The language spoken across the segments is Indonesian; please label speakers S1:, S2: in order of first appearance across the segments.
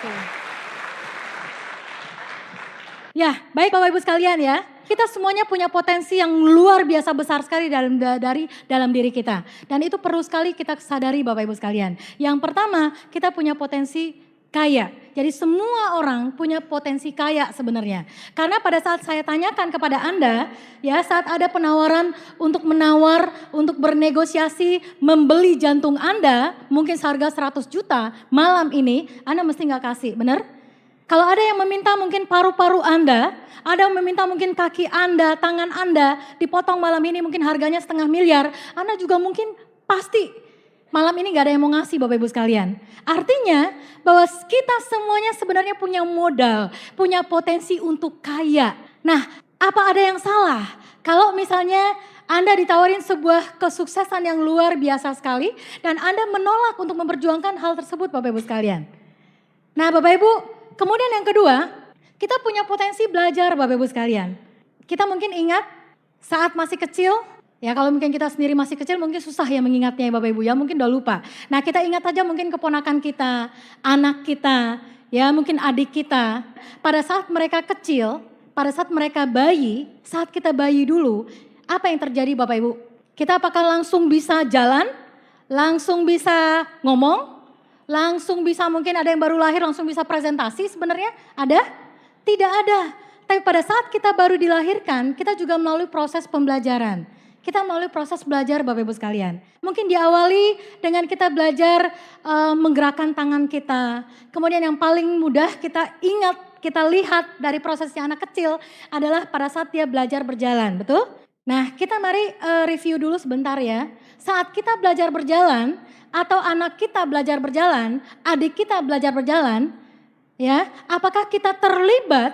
S1: kasih. Ya, baik Bapak Ibu sekalian ya. Kita semuanya punya potensi yang luar biasa besar sekali dalam diri kita. Dan itu perlu sekali kita sadari Bapak Ibu sekalian. Yang pertama, kita punya potensi kaya. Jadi semua orang punya potensi kaya sebenarnya. Karena pada saat saya tanyakan kepada Anda, ya saat ada penawaran untuk menawar, untuk bernegosiasi, membeli jantung Anda, mungkin seharga 100 juta malam ini, Anda mesti nggak kasih, benar? Kalau ada yang meminta mungkin paru-paru Anda, ada yang meminta mungkin kaki Anda, tangan Anda, dipotong malam ini mungkin harganya 500 miliar, Anda juga mungkin pasti malam ini gak ada yang mau ngasih Bapak Ibu sekalian. Artinya bahwa kita semuanya sebenarnya punya modal, punya potensi untuk kaya. Nah, apa ada yang salah? Kalau misalnya Anda ditawarin sebuah kesuksesan yang luar biasa sekali dan Anda menolak untuk memperjuangkan hal tersebut Bapak Ibu sekalian. Nah Bapak Ibu, kemudian yang kedua, kita punya potensi belajar Bapak Ibu sekalian. Kita mungkin ingat saat masih kecil, ya kalau mungkin kita sendiri masih kecil mungkin susah ya mengingatnya ya Bapak Ibu ya, mungkin udah lupa. Nah kita ingat aja mungkin keponakan kita, anak kita, ya mungkin adik kita. Pada saat mereka kecil, pada saat mereka bayi, saat kita bayi dulu, apa yang terjadi Bapak Ibu? Kita apakah langsung bisa jalan, langsung bisa ngomong, langsung bisa mungkin ada yang baru lahir langsung bisa presentasi sebenarnya? Ada? Tidak ada. Tapi pada saat kita baru dilahirkan, kita juga melalui proses pembelajaran. Kita melalui proses belajar Bapak Ibu sekalian. Mungkin diawali dengan kita belajar menggerakkan tangan kita. Kemudian yang paling mudah kita ingat, kita lihat dari prosesnya anak kecil adalah pada saat dia belajar berjalan, betul? Nah kita mari review dulu sebentar ya. Saat kita belajar berjalan atau anak kita belajar berjalan, adik kita belajar berjalan, ya, apakah kita terlibat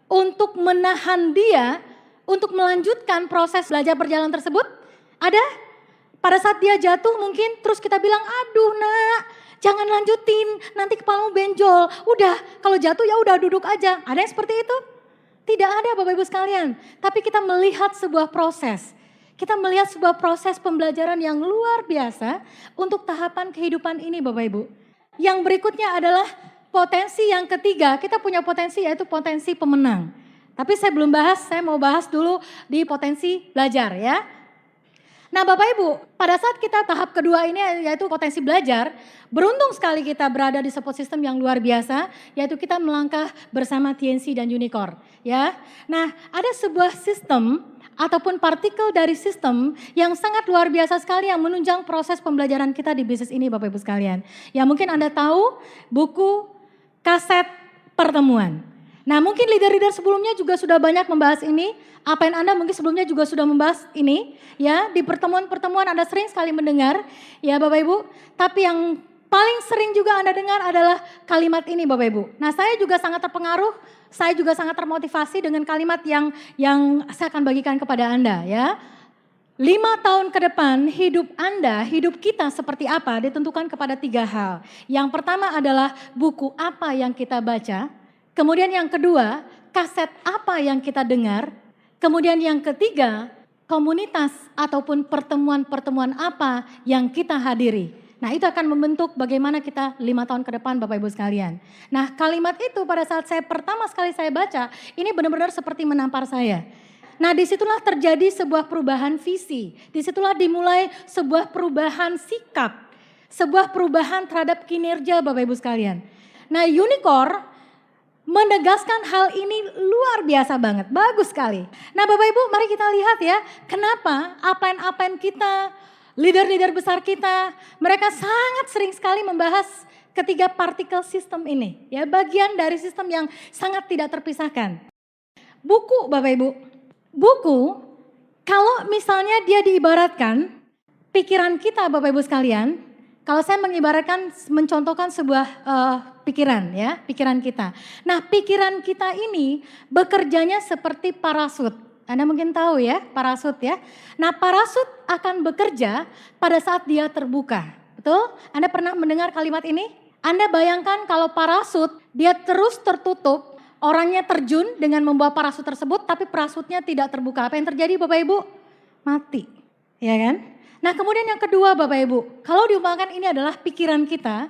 S1: untuk menahan dia untuk melanjutkan proses belajar berjalan tersebut? Ada? Pada saat dia jatuh mungkin terus kita bilang, aduh nak jangan lanjutin nanti kepalamu benjol. Udah kalau jatuh ya udah duduk aja. Ada yang seperti itu? Tidak ada Bapak Ibu sekalian. Tapi kita melihat sebuah proses. Kita melihat sebuah proses pembelajaran yang luar biasa untuk tahapan kehidupan ini Bapak Ibu. Yang berikutnya adalah potensi yang ketiga. Kita punya potensi yaitu potensi pemenang. Tapi saya belum bahas, saya mau bahas dulu di potensi belajar ya. Nah Bapak Ibu, pada saat kita tahap kedua ini yaitu potensi belajar, beruntung sekali kita berada di support system yang luar biasa, yaitu kita melangkah bersama TNC dan Unicorn ya. Nah ada sebuah sistem ataupun partikel dari sistem yang sangat luar biasa sekali yang menunjang proses pembelajaran kita di bisnis ini Bapak Ibu sekalian. Ya mungkin Anda tahu buku kaset pertemuan. Nah mungkin leader-leader sebelumnya juga sudah banyak membahas ini. APN Anda mungkin sebelumnya juga sudah membahas ini. Ya di pertemuan-pertemuan Anda sering sekali mendengar ya Bapak Ibu. Tapi yang paling sering juga Anda dengar adalah kalimat ini Bapak Ibu. Nah saya juga sangat terpengaruh, saya juga sangat termotivasi dengan kalimat yang saya akan bagikan kepada Anda ya. 5 tahun ke depan hidup Anda, hidup kita seperti apa ditentukan kepada 3 hal. Yang pertama adalah buku apa yang kita baca. Kemudian yang kedua, kaset apa yang kita dengar. Kemudian yang ketiga, komunitas ataupun pertemuan-pertemuan apa yang kita hadiri. Nah itu akan membentuk bagaimana kita 5 tahun ke depan Bapak Ibu sekalian. Nah kalimat itu pada saat saya pertama sekali saya baca, ini benar-benar seperti menampar saya. Nah disitulah terjadi sebuah perubahan visi, disitulah dimulai sebuah perubahan sikap, sebuah perubahan terhadap kinerja Bapak Ibu sekalian. Nah Unicorn menegaskan hal ini luar biasa banget, bagus sekali. Nah Bapak Ibu mari kita lihat ya, kenapa APN-APN kita, leader-leader besar kita, mereka sangat sering sekali membahas ketiga partikel sistem ini. Ya bagian dari sistem yang sangat tidak terpisahkan. Buku Bapak Ibu, buku kalau misalnya dia diibaratkan, pikiran kita Bapak Ibu sekalian, kalau saya mengibaratkan, mencontohkan sebuah pikiran ya, pikiran kita. Nah pikiran kita ini bekerjanya seperti parasut. Anda mungkin tahu ya parasut ya. Nah parasut akan bekerja pada saat dia terbuka. Betul? Anda pernah mendengar kalimat ini? Anda bayangkan kalau parasut dia terus tertutup, orangnya terjun dengan membawa parasut tersebut tapi parasutnya tidak terbuka. Apa yang terjadi Bapak Ibu? Mati. Ya kan? Nah kemudian yang kedua Bapak Ibu, kalau diumpamakan ini adalah pikiran kita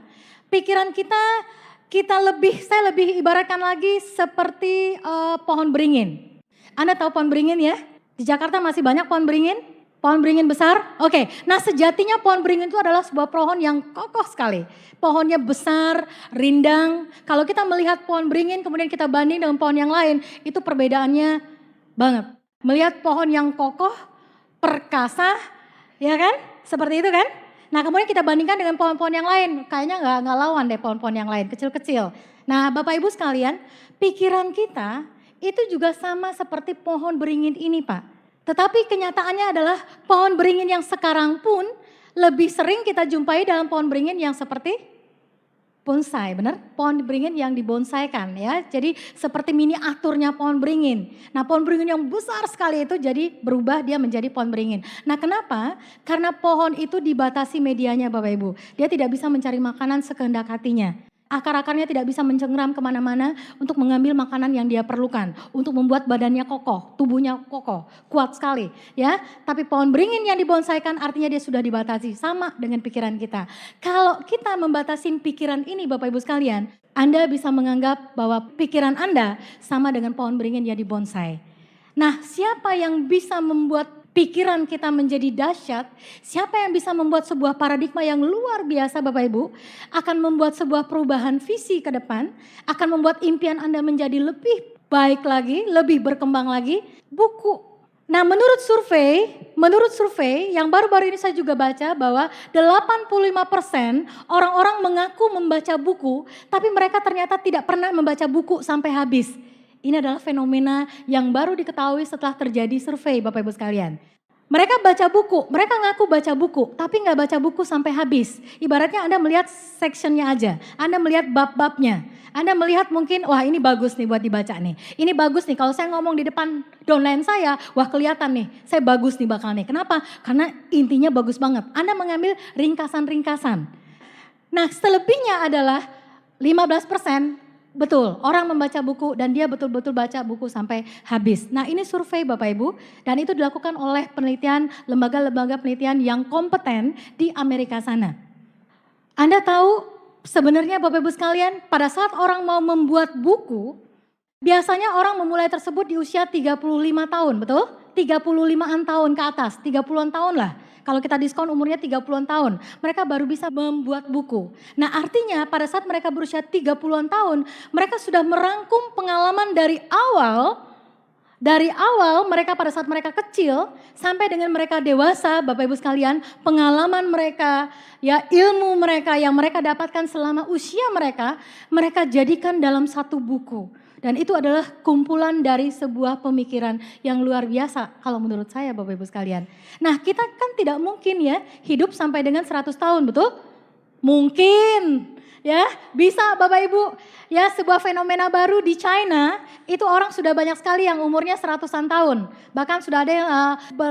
S1: saya lebih ibaratkan lagi seperti pohon beringin. Anda tahu pohon beringin ya? Di Jakarta masih banyak pohon beringin? Pohon beringin besar? Oke, nah sejatinya pohon beringin itu adalah sebuah pohon yang kokoh sekali. Pohonnya besar, rindang. Kalau kita melihat pohon beringin kemudian kita banding dengan pohon yang lain, itu perbedaannya banget. Melihat pohon yang kokoh, perkasa, ya kan? Seperti itu kan? Nah kemudian kita bandingkan dengan pohon-pohon yang lain. Kayaknya nggak lawan deh pohon-pohon yang lain, kecil-kecil. Nah Bapak Ibu sekalian, pikiran kita itu juga sama seperti pohon beringin ini Pak. Tetapi kenyataannya adalah pohon beringin yang sekarang pun lebih sering kita jumpai dalam pohon beringin yang seperti bonsai, benar? Pohon beringin yang dibonsaikan ya. Jadi seperti miniaturnya pohon beringin. Nah pohon beringin yang besar sekali itu jadi berubah dia menjadi pohon beringin. Nah kenapa? Karena pohon itu dibatasi medianya Bapak Ibu. Dia tidak bisa mencari makanan sekehendak hatinya. Akar-akarnya tidak bisa mencengram kemana-mana untuk mengambil makanan yang dia perlukan. Untuk membuat badannya kokoh, tubuhnya kokoh, kuat sekali. Ya, tapi pohon beringin yang dibonsaikan artinya dia sudah dibatasi. Sama dengan pikiran kita. Kalau kita membatasi pikiran ini Bapak Ibu sekalian, Anda bisa menganggap bahwa pikiran Anda sama dengan pohon beringin yang dibonsai. Nah, siapa yang bisa membuat pikiran kita menjadi dahsyat, siapa yang bisa membuat sebuah paradigma yang luar biasa Bapak Ibu, akan membuat sebuah perubahan visi ke depan, akan membuat impian Anda menjadi lebih baik lagi, lebih berkembang lagi, buku. Nah menurut survei yang baru-baru ini saya juga baca bahwa 85% orang-orang mengaku membaca buku, tapi mereka ternyata tidak pernah membaca buku sampai habis. Ini adalah fenomena yang baru diketahui setelah terjadi survei Bapak Ibu sekalian. Mereka baca buku, mereka ngaku baca buku, tapi nggak baca buku sampai habis. Ibaratnya Anda melihat sectionnya aja, Anda melihat bab-babnya. Anda melihat mungkin, wah ini bagus nih buat dibaca nih. Ini bagus nih kalau saya ngomong di depan downline saya, wah kelihatan nih, saya bagus nih bakal nih. Kenapa? Karena intinya bagus banget. Anda mengambil ringkasan-ringkasan. Nah selebihnya adalah 15%. Betul, orang membaca buku dan dia betul-betul baca buku sampai habis. Nah ini survei Bapak Ibu dan itu dilakukan oleh penelitian, lembaga-lembaga penelitian yang kompeten di Amerika sana. Anda tahu sebenarnya Bapak Ibu sekalian pada saat orang mau membuat buku, biasanya orang memulai tersebut di usia 35 tahun, betul? 35-an tahun ke atas, 30-an tahun lah. Kalau kita diskon umurnya 30-an tahun, mereka baru bisa membuat buku. Nah artinya pada saat mereka berusia 30-an tahun, mereka sudah merangkum pengalaman dari awal mereka pada saat mereka kecil sampai dengan mereka dewasa, Bapak Ibu sekalian, pengalaman mereka, ya ilmu mereka yang mereka dapatkan selama usia mereka jadikan dalam satu buku. Dan itu adalah kumpulan dari sebuah pemikiran yang luar biasa kalau menurut saya Bapak Ibu sekalian. Nah kita kan tidak mungkin ya hidup sampai dengan 100 tahun betul? Mungkin ya bisa Bapak Ibu. Ya sebuah fenomena baru di China itu orang sudah banyak sekali yang umurnya 100-an tahun. Bahkan sudah ada yang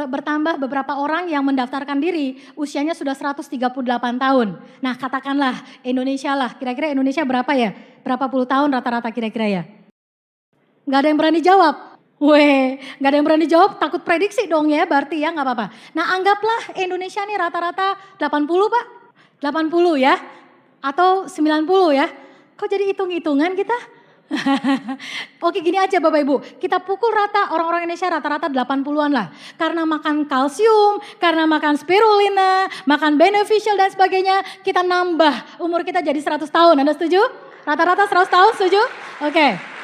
S1: bertambah beberapa orang yang mendaftarkan diri usianya sudah 138 tahun. Nah katakanlah Indonesia lah, kira-kira Indonesia berapa ya? Berapa puluh tahun rata-rata kira-kira ya? Gak ada yang berani jawab. Gak ada yang berani jawab, takut prediksi dong ya berarti ya gak apa-apa. Nah anggaplah Indonesia nih rata-rata 80 Pak, 80 ya, atau 90 ya. Kok jadi hitung-hitungan kita? Oke gini aja Bapak Ibu, kita pukul rata orang-orang Indonesia rata-rata 80-an lah. Karena makan kalsium, karena makan spirulina, makan beneficial dan sebagainya, kita nambah umur kita jadi 100 tahun, Anda setuju? Rata-rata 100 tahun setuju? Oke.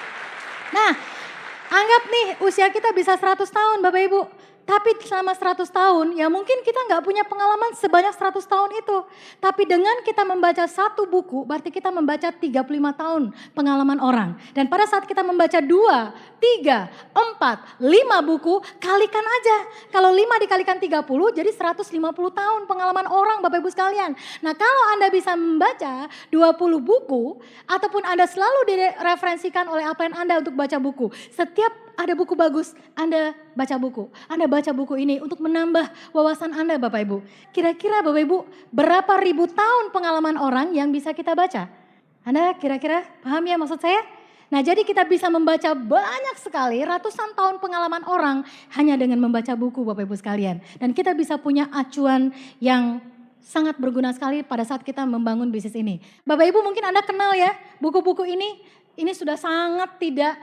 S1: Nah, anggap nih usia kita bisa 100 tahun Bapak Ibu. Tapi selama 100 tahun ya mungkin kita nggak punya pengalaman sebanyak 100 tahun itu. Tapi dengan kita membaca satu buku berarti kita membaca 35 tahun pengalaman orang. Dan pada saat kita membaca 2, 3, 4, 5 buku kalikan aja. Kalau 5 dikalikan 30 jadi 150 tahun pengalaman orang Bapak Ibu sekalian. Nah kalau Anda bisa membaca 20 buku ataupun Anda selalu direferensikan oleh apa yang Anda untuk baca buku. Setiap ada buku bagus, Anda baca buku. Anda baca buku ini untuk menambah wawasan Anda Bapak Ibu. Kira-kira Bapak Ibu berapa ribu tahun pengalaman orang yang bisa kita baca? Anda kira-kira paham ya maksud saya? Nah jadi kita bisa membaca banyak sekali ratusan tahun pengalaman orang hanya dengan membaca buku Bapak Ibu sekalian. Dan kita bisa punya acuan yang sangat berguna sekali pada saat kita membangun bisnis ini. Bapak Ibu mungkin Anda kenal ya buku-buku ini sudah sangat tidak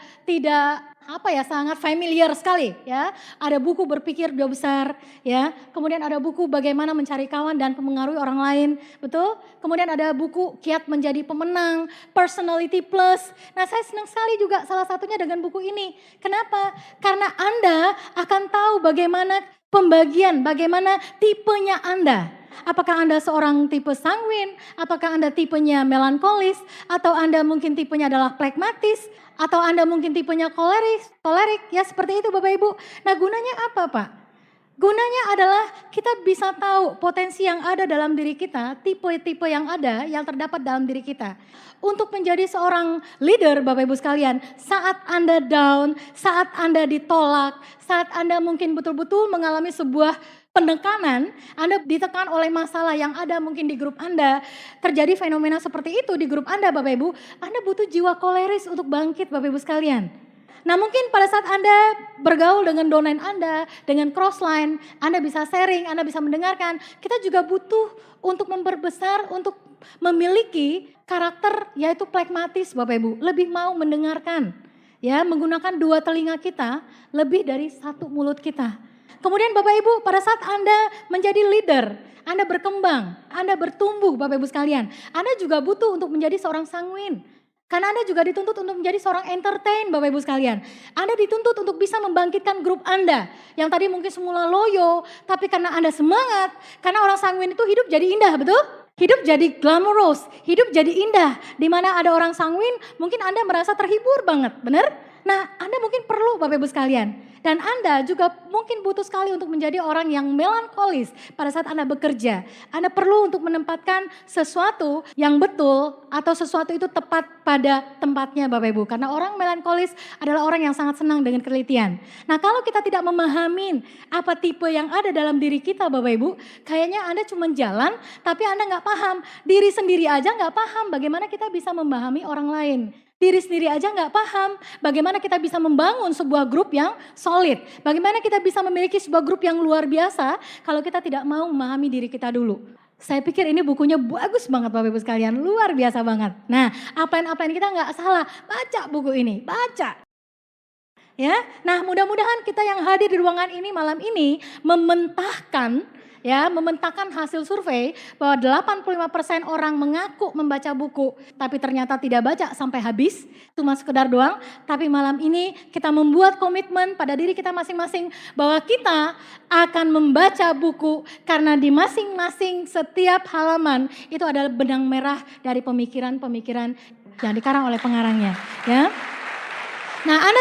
S1: sangat familiar sekali ya. Ada buku berpikir dua besar ya. Kemudian ada buku bagaimana mencari kawan dan mempengaruhi orang lain, betul? Kemudian ada buku Kiat Menjadi Pemenang, Personality Plus. Nah, saya senang sekali juga salah satunya dengan buku ini. Kenapa? Karena Anda akan tahu bagaimana pembagian, bagaimana tipenya Anda. Apakah Anda seorang tipe sanguin? Apakah Anda tipenya melankolis? Atau Anda mungkin tipenya adalah pragmatis? Atau Anda mungkin tipenya kolerik? Ya seperti itu Bapak Ibu. Nah gunanya apa Pak? Gunanya adalah kita bisa tahu potensi yang ada dalam diri kita, tipe-tipe yang ada yang terdapat dalam diri kita. Untuk menjadi seorang leader Bapak Ibu sekalian, saat Anda down, saat Anda ditolak, saat Anda mungkin betul-betul mengalami sebuah penekanan, Anda ditekan oleh masalah yang ada mungkin di grup Anda, terjadi fenomena seperti itu di grup Anda Bapak Ibu, Anda butuh jiwa koleris untuk bangkit Bapak Ibu sekalian. Nah mungkin pada saat Anda bergaul dengan downline Anda, dengan crossline, Anda bisa sharing, Anda bisa mendengarkan, kita juga butuh untuk memperbesar, untuk memiliki karakter yaitu pragmatis Bapak Ibu, lebih mau mendengarkan, ya menggunakan dua telinga kita, lebih dari satu mulut kita. Kemudian Bapak Ibu pada saat Anda menjadi leader, Anda berkembang, Anda bertumbuh Bapak Ibu sekalian. Anda juga butuh untuk menjadi seorang sanguin. Karena Anda juga dituntut untuk menjadi seorang entertain Bapak Ibu sekalian. Anda dituntut untuk bisa membangkitkan grup Anda. Yang tadi mungkin semula loyo, tapi karena Anda semangat. Karena orang sanguin itu hidup jadi indah, betul? Hidup jadi glamorous, hidup jadi indah. Di mana ada orang sanguin, mungkin Anda merasa terhibur banget, benar? Nah, Anda mungkin perlu Bapak Ibu sekalian. Dan Anda juga mungkin butuh sekali untuk menjadi orang yang melankolis pada saat Anda bekerja. Anda perlu untuk menempatkan sesuatu yang betul atau sesuatu itu tepat pada tempatnya Bapak Ibu. Karena orang melankolis adalah orang yang sangat senang dengan kelitian. Nah kalau kita tidak memahami apa tipe yang ada dalam diri kita Bapak Ibu, kayaknya Anda cuma jalan tapi Anda nggak paham. Diri sendiri aja nggak paham bagaimana kita bisa memahami orang lain. Diri sendiri aja nggak paham bagaimana kita bisa membangun sebuah grup yang solid. Bagaimana kita bisa memiliki sebuah grup yang luar biasa kalau kita tidak mau memahami diri kita dulu. Saya pikir ini bukunya bagus banget Bapak Ibu sekalian, luar biasa banget. Nah, apa-apa kita nggak salah, baca buku ini, baca. Ya, nah mudah-mudahan kita yang hadir di ruangan ini malam ini mementahkan hasil survei bahwa 85% orang mengaku membaca buku tapi ternyata tidak baca sampai habis, cuma sekedar doang. Tapi malam ini kita membuat komitmen pada diri kita masing-masing bahwa kita akan membaca buku karena di masing-masing setiap halaman itu adalah benang merah dari pemikiran-pemikiran yang dikarang oleh pengarangnya, ya. Nah,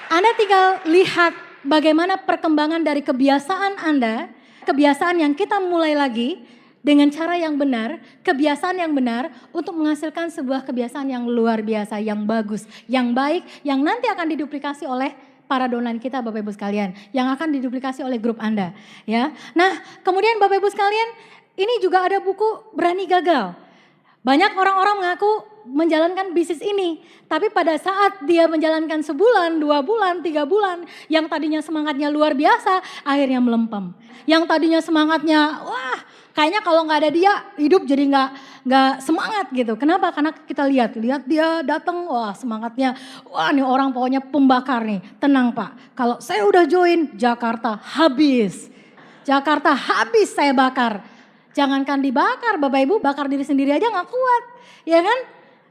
S1: Anda tinggal lihat bagaimana perkembangan dari kebiasaan Anda, kebiasaan yang kita mulai lagi dengan cara yang benar, kebiasaan yang benar untuk menghasilkan sebuah kebiasaan yang luar biasa, yang bagus, yang baik, yang nanti akan diduplikasi oleh para downline kita Bapak Ibu sekalian, yang akan diduplikasi oleh grup Anda, ya. Nah, kemudian Bapak Ibu sekalian, ini juga ada buku Berani Gagal. Banyak orang-orang mengaku menjalankan bisnis ini, tapi pada saat dia menjalankan sebulan, 2 bulan, 3 bulan, yang tadinya semangatnya luar biasa, akhirnya melempem. Yang tadinya semangatnya, wah kayaknya kalau nggak ada dia hidup jadi nggak semangat gitu. Kenapa? Karena kita lihat dia datang, wah semangatnya, wah nih orang pokoknya pembakar nih. Tenang Pak, kalau saya udah join Jakarta habis saya bakar. Jangankan dibakar Bapak Ibu, bakar diri sendiri aja nggak kuat, ya kan?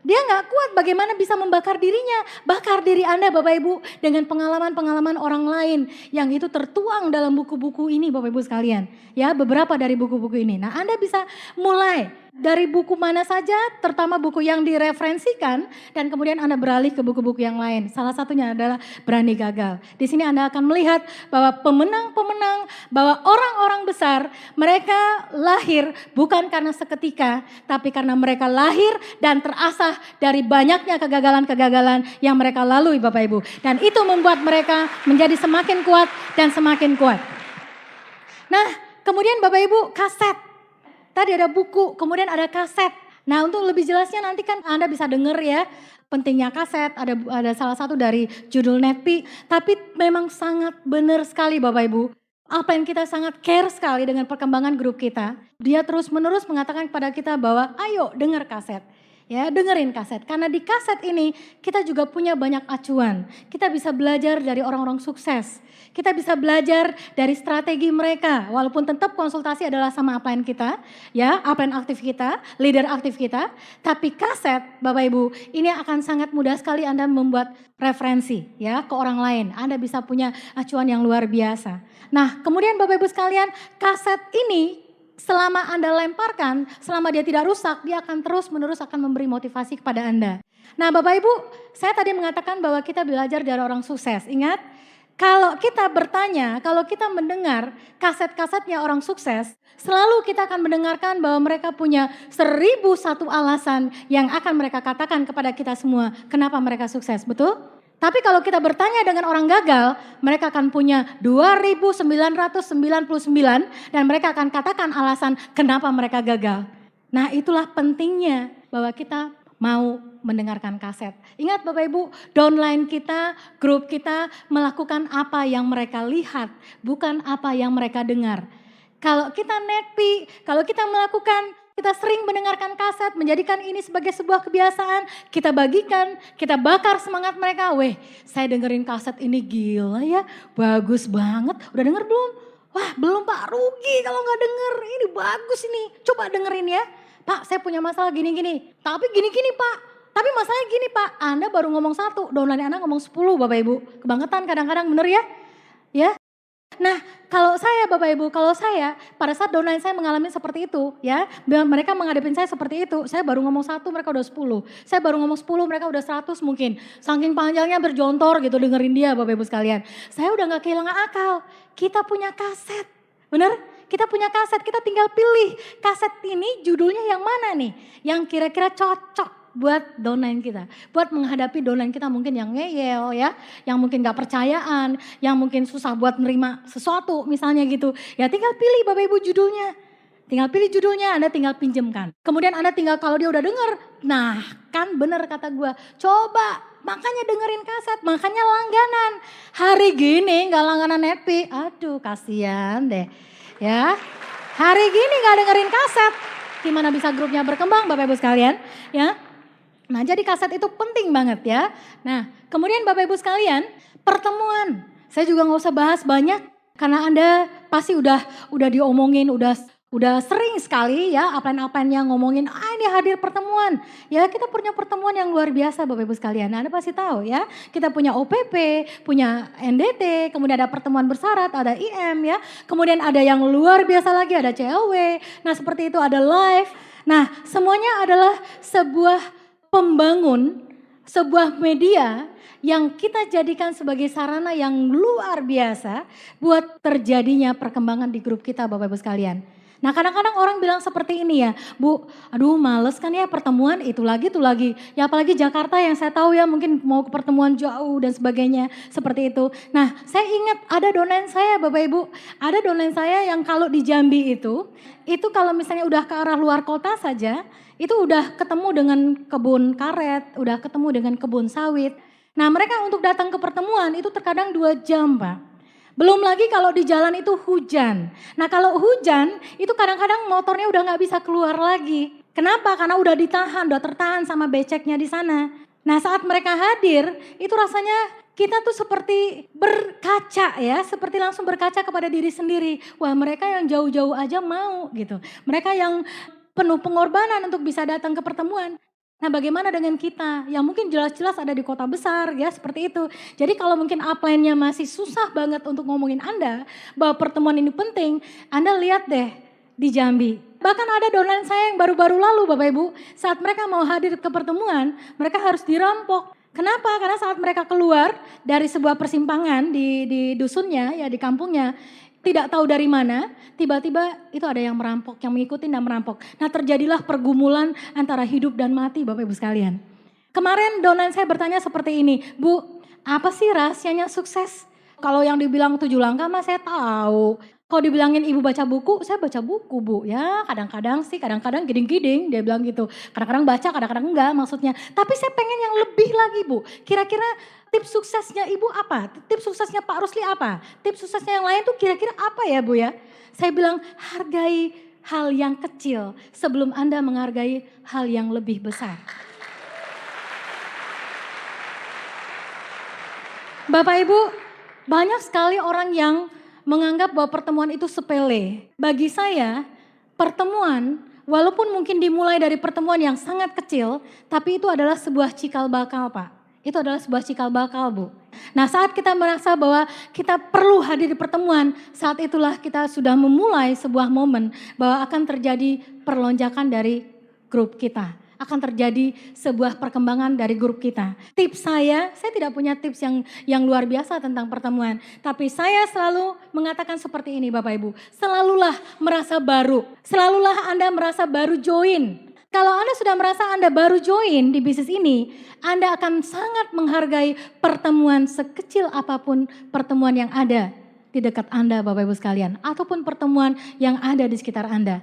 S1: Dia nggak kuat bagaimana bisa membakar dirinya. Bakar diri Anda Bapak Ibu dengan pengalaman-pengalaman orang lain yang itu tertuang dalam buku-buku ini Bapak Ibu sekalian. Ya, beberapa dari buku-buku ini. Nah, Anda bisa mulai dari buku mana saja, terutama buku yang direferensikan dan kemudian Anda beralih ke buku-buku yang lain. Salah satunya adalah Berani Gagal. Di sini Anda akan melihat bahwa pemenang-pemenang, bahwa orang-orang besar mereka lahir bukan karena seketika, tapi karena mereka lahir dan terasah dari banyaknya kegagalan-kegagalan yang mereka lalui Bapak Ibu. Dan itu membuat mereka menjadi semakin kuat dan semakin kuat. Nah, kemudian Bapak Ibu kaset. Tadi ada buku, kemudian ada kaset. Nah, untuk lebih jelasnya nanti kan Anda bisa dengar ya pentingnya kaset. Ada salah satu dari judul Netpi, tapi memang sangat benar sekali Bapak Ibu. Apa yang kita sangat care sekali dengan perkembangan grup kita. Dia terus-menerus mengatakan kepada kita bahwa ayo dengar kaset. Ya, dengerin kaset. Karena di kaset ini kita juga punya banyak acuan. Kita bisa belajar dari orang-orang sukses. Kita bisa belajar dari strategi mereka. Walaupun tetap konsultasi adalah sama upline kita, ya, upline aktif kita, leader aktif kita. Tapi kaset, Bapak Ibu, ini akan sangat mudah sekali Anda membuat referensi ya ke orang lain. Anda bisa punya acuan yang luar biasa. Nah, kemudian Bapak Ibu sekalian, kaset ini selama Anda lemparkan, selama dia tidak rusak, dia akan terus-menerus akan memberi motivasi kepada Anda. Nah Bapak Ibu, saya tadi mengatakan bahwa kita belajar dari orang sukses. Ingat, kalau kita bertanya, kalau kita mendengar kaset-kasetnya orang sukses, selalu kita akan mendengarkan bahwa mereka punya 1001 alasan yang akan mereka katakan kepada kita semua, kenapa mereka sukses, betul? Tapi kalau kita bertanya dengan orang gagal, mereka akan punya 2.999 dan mereka akan katakan alasan kenapa mereka gagal. Nah itulah pentingnya bahwa kita mau mendengarkan kaset. Ingat Bapak Ibu, downline kita, grup kita melakukan apa yang mereka lihat, bukan apa yang mereka dengar. Kalau kita nepi, kalau kita melakukan, kita sering mendengarkan kaset, menjadikan ini sebagai sebuah kebiasaan, kita bagikan, kita bakar semangat mereka. Weh, saya dengerin kaset ini gila ya, bagus banget. Udah denger belum? Wah belum Pak, rugi kalau nggak denger. Ini bagus ini, coba dengerin ya. Pak, saya punya masalah gini-gini. Tapi gini-gini Pak. Tapi masalahnya gini Pak, Anda baru ngomong 1, downline Anda ngomong 10 Bapak Ibu. Kebangetan kadang-kadang, bener ya? Ya. Nah kalau saya Bapak Ibu, kalau saya pada saat downline saya mengalami seperti itu ya. Mereka menghadapin saya seperti itu, saya baru ngomong 1 mereka udah 10. Saya baru ngomong 10 mereka udah 100 mungkin. Saking panjangnya berjontor gitu dengerin dia Bapak Ibu sekalian. Saya udah gak kehilangan akal, kita punya kaset, bener? Kita punya kaset, kita tinggal pilih kaset ini judulnya yang mana nih. Yang kira-kira cocok buat downline kita, buat menghadapi downline kita mungkin yang ngeyel ya, yang mungkin gak percayaan, yang mungkin susah buat nerima sesuatu misalnya gitu. Ya tinggal pilih Bapak Ibu judulnya, tinggal pilih judulnya, Anda tinggal pinjemkan. Kemudian Anda tinggal kalau dia udah denger, nah kan bener kata gue, coba makanya dengerin kaset, makanya langganan. Hari gini gak langganan Netpi, aduh kasihan deh ya. Hari gini gak dengerin kaset, gimana bisa grupnya berkembang Bapak Ibu sekalian ya. Nah jadi kaset itu penting banget ya. Nah kemudian Bapak Ibu sekalian, pertemuan. Saya juga gak usah bahas banyak karena Anda pasti udah diomongin, udah sering sekali ya upline-upline yang ngomongin, ini hadir pertemuan. Ya kita punya pertemuan yang luar biasa Bapak Ibu sekalian. Nah, Anda pasti tahu ya, kita punya OPP, punya NDT, kemudian ada pertemuan bersyarat, ada IM ya. Kemudian ada yang luar biasa lagi, ada CLW. Nah seperti itu ada live. Nah semuanya adalah sebuah pembangun sebuah media yang kita jadikan sebagai sarana yang luar biasa buat terjadinya perkembangan di grup kita Bapak Ibu sekalian. Nah kadang-kadang orang bilang seperti ini ya, Bu, aduh males kan ya pertemuan itu lagi. Ya apalagi Jakarta yang saya tahu ya mungkin mau ke pertemuan jauh dan sebagainya seperti itu. Nah saya ingat ada downline saya Bapak Ibu, ada downline saya yang kalau di Jambi itu kalau misalnya udah ke arah luar kota saja, itu udah ketemu dengan kebun karet, udah ketemu dengan kebun sawit. Nah mereka untuk datang ke pertemuan itu terkadang 2 jam Pak. Belum lagi kalau di jalan itu hujan. Nah kalau hujan itu kadang-kadang motornya udah gak bisa keluar lagi. Kenapa? Karena udah ditahan, udah tertahan sama beceknya di sana. Nah saat mereka hadir itu rasanya kita tuh seperti berkaca ya, seperti langsung berkaca kepada diri sendiri. Wah mereka yang jauh-jauh aja mau gitu. Mereka yang penuh pengorbanan untuk bisa datang ke pertemuan. Nah bagaimana dengan kita yang mungkin jelas-jelas ada di kota besar ya seperti itu. Jadi kalau mungkin upline-nya masih susah banget untuk ngomongin Anda bahwa pertemuan ini penting, Anda lihat deh di Jambi. Bahkan ada downline saya yang baru-baru lalu Bapak Ibu, saat mereka mau hadir ke pertemuan, mereka harus dirampok. Kenapa? Karena saat mereka keluar dari sebuah persimpangan di dusunnya ya di kampungnya, tidak tahu dari mana, tiba-tiba itu ada yang merampok, yang mengikuti dan merampok. Nah terjadilah pergumulan antara hidup dan mati Bapak Ibu sekalian. Kemarin downline saya bertanya seperti ini, Bu, apa sih rahasianya sukses? Kalau yang dibilang 7 langkah mah saya tahu. Kalau dibilangin ibu baca buku, saya baca buku Bu. Ya kadang-kadang sih, kadang-kadang giding-giding dia bilang gitu. Kadang-kadang baca, kadang-kadang enggak maksudnya. Tapi saya pengen yang lebih lagi Bu. Kira-kira tips suksesnya ibu apa? Tips suksesnya Pak Rusli apa? Tips suksesnya yang lain tuh kira-kira apa ya Bu ya? Saya bilang hal yang kecil sebelum Anda menghargai hal yang lebih besar. Bapak Ibu, banyak sekali orang yang menganggap bahwa pertemuan itu sepele. Bagi saya, pertemuan walaupun mungkin dimulai dari pertemuan yang sangat kecil, tapi itu adalah sebuah cikal bakal, Pak. Itu adalah sebuah cikal bakal, Bu. Nah, saat kita merasa bahwa kita perlu hadir di pertemuan, saat itulah kita sudah memulai sebuah momen bahwa akan terjadi perlonjakan dari grup kita. Akan terjadi sebuah perkembangan dari grup kita. Tips saya tidak punya tips yang luar biasa tentang pertemuan. Tapi saya selalu mengatakan seperti ini Bapak Ibu. Selalulah merasa baru. Selalulah Anda merasa baru join. Kalau Anda sudah merasa Anda baru join di bisnis ini, Anda akan sangat menghargai pertemuan sekecil apapun pertemuan yang ada di dekat Anda Bapak Ibu sekalian. Ataupun pertemuan yang ada di sekitar Anda.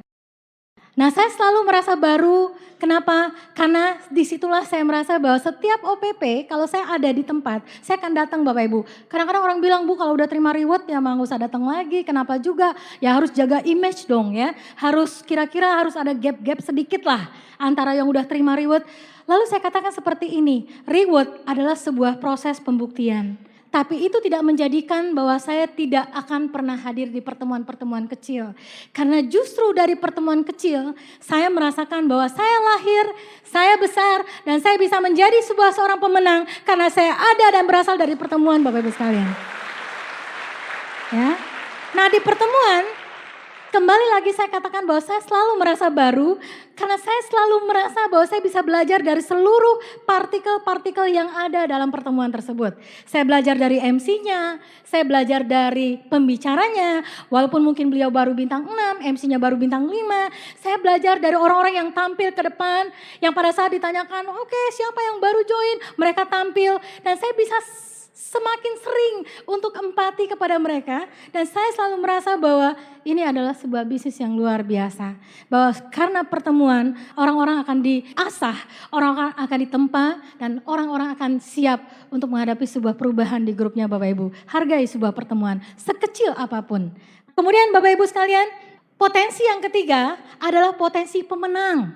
S1: Nah, saya selalu merasa baru. Kenapa? Karena disitulah saya merasa bahwa setiap OPP, kalau saya ada di tempat, saya akan datang Bapak Ibu. Kadang-kadang orang bilang, Bu kalau udah terima reward ya nggak usah datang lagi. Kenapa juga? Ya harus jaga image dong ya. Harus kira-kira harus ada gap-gap sedikit lah antara yang udah terima reward. Lalu saya katakan seperti ini, reward adalah sebuah proses pembuktian. Tapi itu tidak menjadikan bahwa saya tidak akan pernah hadir di pertemuan-pertemuan kecil. Karena justru dari pertemuan kecil, saya merasakan bahwa saya lahir, saya besar, dan saya bisa menjadi seorang pemenang karena saya ada dan berasal dari pertemuan Bapak Ibu sekalian. Ya. Nah, di pertemuan, kembali lagi saya katakan bahwa saya selalu merasa baru karena saya selalu merasa bahwa saya bisa belajar dari seluruh partikel-partikel yang ada dalam pertemuan tersebut. Saya belajar dari MC-nya, saya belajar dari pembicaranya, walaupun mungkin beliau baru bintang 6, MC-nya baru bintang 5. Saya belajar dari orang-orang yang tampil ke depan, yang pada saat ditanyakan, oke, siapa yang baru join, mereka tampil dan saya bisa semakin sering untuk empati kepada mereka dan saya selalu merasa bahwa ini adalah sebuah bisnis yang luar biasa. Bahwa karena pertemuan orang-orang akan diasah, orang-orang akan ditempa dan orang-orang akan siap untuk menghadapi sebuah perubahan di grupnya Bapak Ibu. Hargai sebuah pertemuan sekecil apapun. Kemudian Bapak Ibu sekalian, potensi yang ketiga adalah potensi pemenang.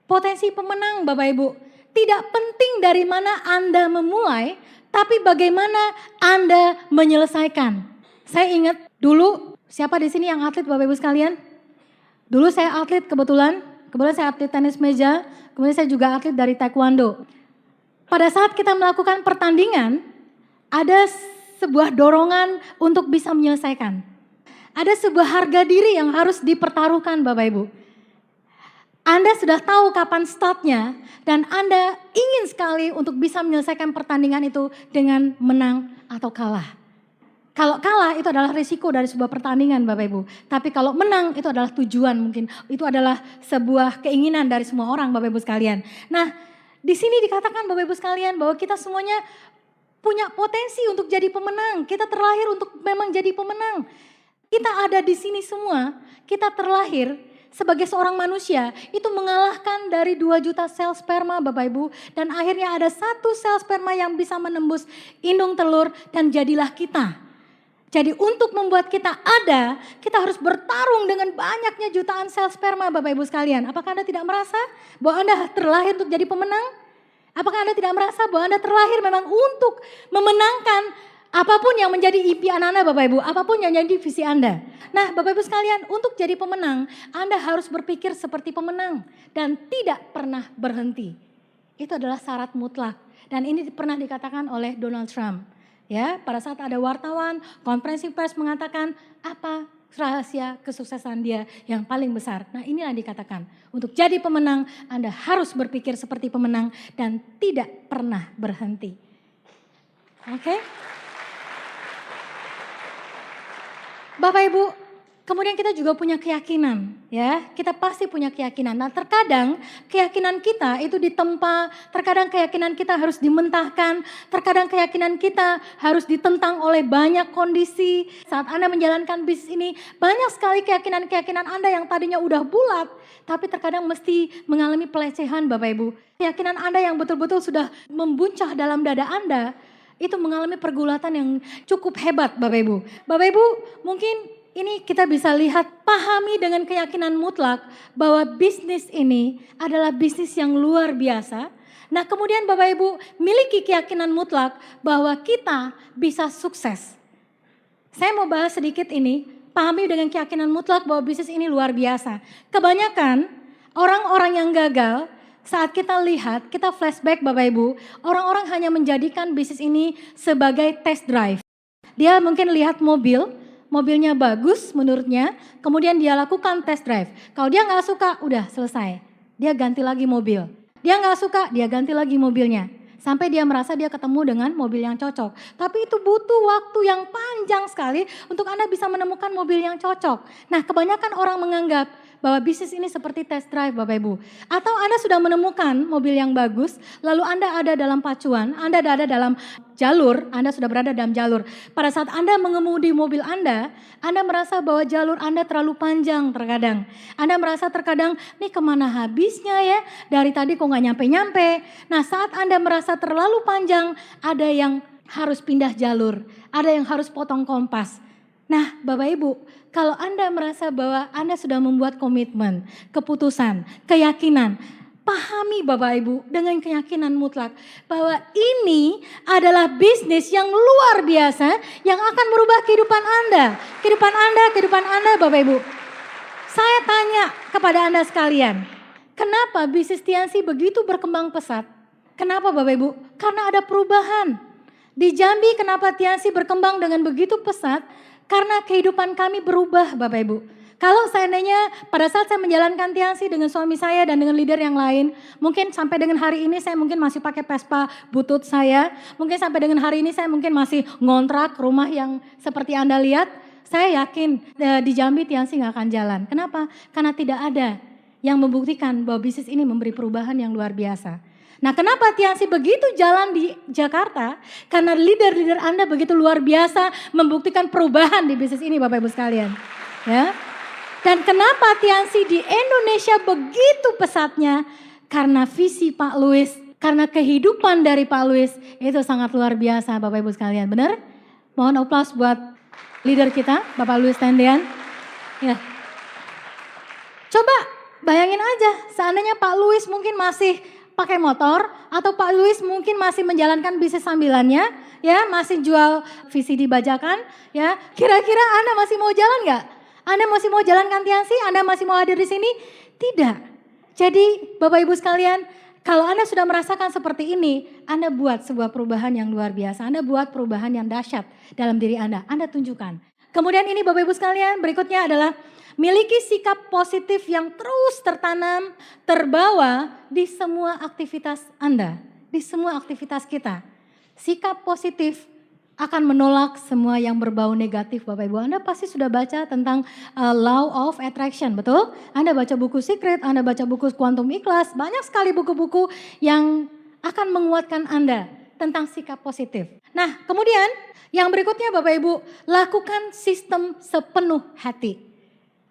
S1: Potensi pemenang Bapak Ibu. Tidak penting dari mana Anda memulai, tapi bagaimana Anda menyelesaikan. Saya ingat dulu, siapa di sini yang atlet Bapak Ibu sekalian? Dulu saya atlet kebetulan saya atlet tenis meja, kemudian saya juga atlet dari taekwondo. Pada saat kita melakukan pertandingan, ada sebuah dorongan untuk bisa menyelesaikan. Ada sebuah harga diri yang harus dipertaruhkan Bapak Ibu. Anda sudah tahu kapan startnya dan Anda ingin sekali untuk bisa menyelesaikan pertandingan itu dengan menang atau kalah. Kalau kalah itu adalah risiko dari sebuah pertandingan Bapak Ibu. Tapi kalau menang itu adalah tujuan mungkin. Itu adalah sebuah keinginan dari semua orang Bapak Ibu sekalian. Nah, di sini dikatakan Bapak Ibu sekalian bahwa kita semuanya punya potensi untuk jadi pemenang. Kita terlahir untuk memang jadi pemenang. Kita ada di sini semua, kita terlahir sebagai seorang manusia itu mengalahkan dari 2 juta sel sperma Bapak Ibu. Dan akhirnya ada 1 sel sperma yang bisa menembus indung telur dan jadilah kita. Jadi untuk membuat kita ada, kita harus bertarung dengan banyaknya jutaan sel sperma Bapak Ibu sekalian. Apakah Anda tidak merasa bahwa Anda terlahir untuk jadi pemenang? Apakah Anda tidak merasa bahwa Anda terlahir memang untuk memenangkan apapun yang menjadi impian Anda Bapak Ibu, apapun yang menjadi visi Anda. Nah Bapak Ibu sekalian, untuk jadi pemenang, Anda harus berpikir seperti pemenang dan tidak pernah berhenti. Itu adalah syarat mutlak dan ini pernah dikatakan oleh Donald Trump. Ya, pada saat ada wartawan, konferensi pers mengatakan apa rahasia kesuksesan dia yang paling besar. Nah inilah yang dikatakan, untuk jadi pemenang Anda harus berpikir seperti pemenang dan tidak pernah berhenti. Oke? Bapak Ibu, kemudian kita juga punya keyakinan, ya. Kita pasti punya keyakinan. Nah, terkadang keyakinan kita itu ditempa, terkadang keyakinan kita harus dimentahkan, terkadang keyakinan kita harus ditentang oleh banyak kondisi. Saat Anda menjalankan bisnis ini, banyak sekali keyakinan-keyakinan Anda yang tadinya udah bulat, tapi terkadang mesti mengalami pelecehan, Bapak Ibu. Keyakinan Anda yang betul-betul sudah membuncah dalam dada Anda, itu mengalami pergulatan yang cukup hebat Bapak Ibu. Bapak Ibu mungkin ini kita bisa lihat, pahami dengan keyakinan mutlak bahwa bisnis ini adalah bisnis yang luar biasa. Nah kemudian Bapak Ibu miliki keyakinan mutlak bahwa kita bisa sukses. Saya mau bahas sedikit ini, pahami dengan keyakinan mutlak bahwa bisnis ini luar biasa. Kebanyakan orang-orang yang gagal, saat kita lihat, kita flashback Bapak Ibu, orang-orang hanya menjadikan bisnis ini sebagai test drive. Dia mungkin lihat mobilnya bagus menurutnya, kemudian dia lakukan test drive. Kalau dia nggak suka, udah selesai. Dia ganti lagi mobil. Dia nggak suka, dia ganti lagi mobilnya. Sampai dia merasa dia ketemu dengan mobil yang cocok. Tapi itu butuh waktu yang panjang sekali untuk Anda bisa menemukan mobil yang cocok. Nah kebanyakan orang menganggap bahwa bisnis ini seperti test drive Bapak Ibu. Atau Anda sudah menemukan mobil yang bagus, lalu Anda ada dalam pacuan, Anda ada dalam jalur, Anda sudah berada dalam jalur. Pada saat Anda mengemudi mobil Anda merasa bahwa jalur Anda terlalu panjang terkadang. Anda merasa terkadang, nih kemana habisnya ya, dari tadi kok gak nyampe-nyampe. Nah saat Anda merasa terlalu panjang, ada yang harus pindah jalur, ada yang harus potong kompas. Nah Bapak Ibu, kalau Anda merasa bahwa Anda sudah membuat komitmen, keputusan, keyakinan, pahami Bapak Ibu dengan keyakinan mutlak bahwa ini adalah bisnis yang luar biasa yang akan merubah kehidupan Anda. Kehidupan Anda Bapak Ibu. Saya tanya kepada Anda sekalian, kenapa bisnis Tiansi begitu berkembang pesat? Kenapa Bapak Ibu? Karena ada perubahan. Di Jambi kenapa Tiansi berkembang dengan begitu pesat? Karena kehidupan kami berubah Bapak Ibu. Kalau seandainya pada saat saya menjalankan Tiansi dengan suami saya dan dengan leader yang lain, mungkin sampai dengan hari ini saya mungkin masih pakai Vespa butut saya, mungkin sampai dengan hari ini saya mungkin masih ngontrak rumah yang seperti Anda lihat, saya yakin di Jambi Tiansi gak akan jalan. Kenapa? Karena tidak ada yang membuktikan bahwa bisnis ini memberi perubahan yang luar biasa. Nah kenapa Tiansi begitu jalan di Jakarta? Karena leader-leader Anda begitu luar biasa membuktikan perubahan di bisnis ini Bapak Ibu sekalian. Ya. Dan kenapa Tiansi di Indonesia begitu pesatnya? Karena visi Pak Louis, karena kehidupan dari Pak Louis itu sangat luar biasa Bapak Ibu sekalian. Benar? Mohon aplaus buat leader kita Bapak Louis Tendean. Ya. Coba bayangin aja seandainya Pak Louis mungkin masih pakai motor atau Pak Louis mungkin masih menjalankan bisnis sambilannya, ya masih jual VCD bajakan, ya kira-kira Anda masih mau jalan nggak? Anda masih mau jalankan Tiansi? Anda masih mau hadir di sini? Tidak. Jadi Bapak Ibu sekalian, kalau Anda sudah merasakan seperti ini, Anda buat sebuah perubahan yang luar biasa. Anda buat perubahan yang dahsyat dalam diri Anda tunjukkan. Kemudian ini Bapak Ibu sekalian, berikutnya adalah miliki sikap positif yang terus tertanam, terbawa di semua aktivitas Anda, di semua aktivitas kita. Sikap positif akan menolak semua yang berbau negatif Bapak Ibu. Anda pasti sudah baca tentang Law of Attraction, betul? Anda baca buku Secret, Anda baca buku Quantum Ikhlas, banyak sekali buku-buku yang akan menguatkan Anda tentang sikap positif. Nah kemudian yang berikutnya Bapak Ibu, lakukan sistem sepenuh hati.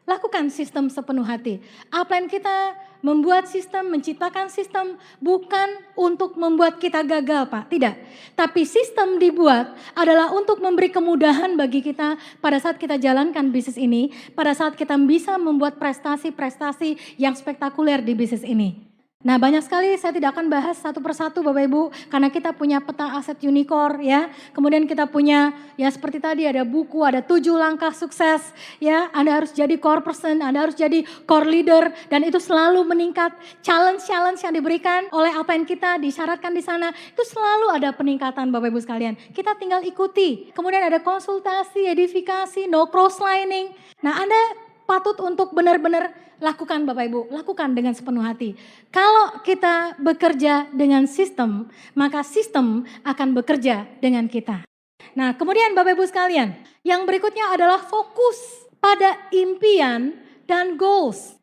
S1: Lakukan sistem sepenuh hati. Upline kita membuat sistem, menciptakan sistem bukan untuk membuat kita gagal Pak, tidak. Tapi sistem dibuat adalah untuk memberi kemudahan bagi kita pada saat kita jalankan bisnis ini, pada saat kita bisa membuat prestasi-prestasi yang spektakuler di bisnis ini. Nah banyak sekali saya tidak akan bahas satu persatu Bapak Ibu karena kita punya peta aset unicorn ya. Kemudian kita punya ya seperti tadi ada buku, ada 7 langkah sukses ya. Anda harus jadi core person, Anda harus jadi core leader dan itu selalu meningkat. Challenge-challenge yang diberikan oleh apa yang kita disyaratkan di sana itu selalu ada peningkatan Bapak Ibu sekalian. Kita tinggal ikuti. Kemudian ada konsultasi, edifikasi, no crosslining. Nah Anda patut untuk benar-benar lakukan Bapak Ibu, lakukan dengan sepenuh hati. Kalau kita bekerja dengan sistem, maka sistem akan bekerja dengan kita. Nah kemudian Bapak Ibu sekalian, yang berikutnya adalah fokus pada impian dan goals.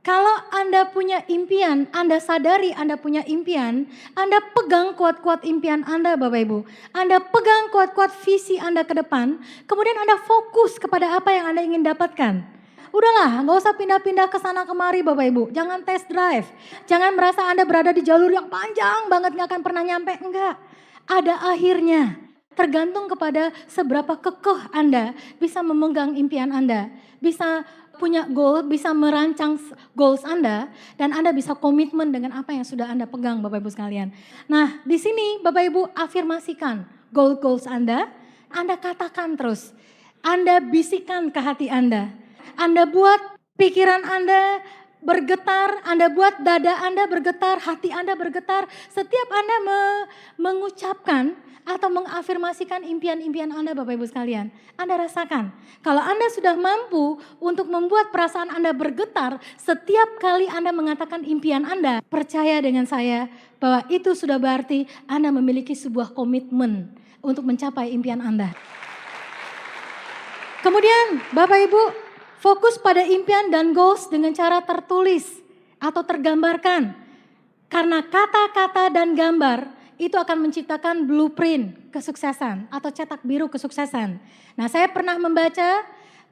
S1: Kalau Anda punya impian, Anda sadari Anda punya impian, Anda pegang kuat-kuat impian Anda Bapak Ibu. Anda pegang kuat-kuat visi Anda ke depan, kemudian Anda fokus kepada apa yang Anda ingin dapatkan. Udahlah, nggak usah pindah-pindah ke sana kemari Bapak Ibu. Jangan test drive. Jangan merasa Anda berada di jalur yang panjang banget nggak akan pernah nyampe. Enggak, ada akhirnya. Tergantung kepada seberapa kekeh Anda bisa memegang impian Anda, bisa punya goal, bisa merancang goals Anda, dan Anda bisa komitmen dengan apa yang sudah Anda pegang Bapak Ibu sekalian. Nah di sini Bapak Ibu afirmasikan goals Anda katakan terus, Anda bisikkan ke hati Anda buat pikiran Anda bergetar, Anda buat dada Anda bergetar, hati Anda bergetar. Setiap Anda mengucapkan atau mengafirmasikan impian-impian Anda Bapak Ibu sekalian. Anda rasakan, kalau Anda sudah mampu untuk membuat perasaan Anda bergetar setiap kali Anda mengatakan impian Anda, percaya dengan saya bahwa itu sudah berarti Anda memiliki sebuah komitmen untuk mencapai impian Anda. Kemudian Bapak Ibu, fokus pada impian dan goals dengan cara tertulis atau tergambarkan. Karena kata-kata dan gambar itu akan menciptakan blueprint kesuksesan atau cetak biru kesuksesan. Nah, saya pernah membaca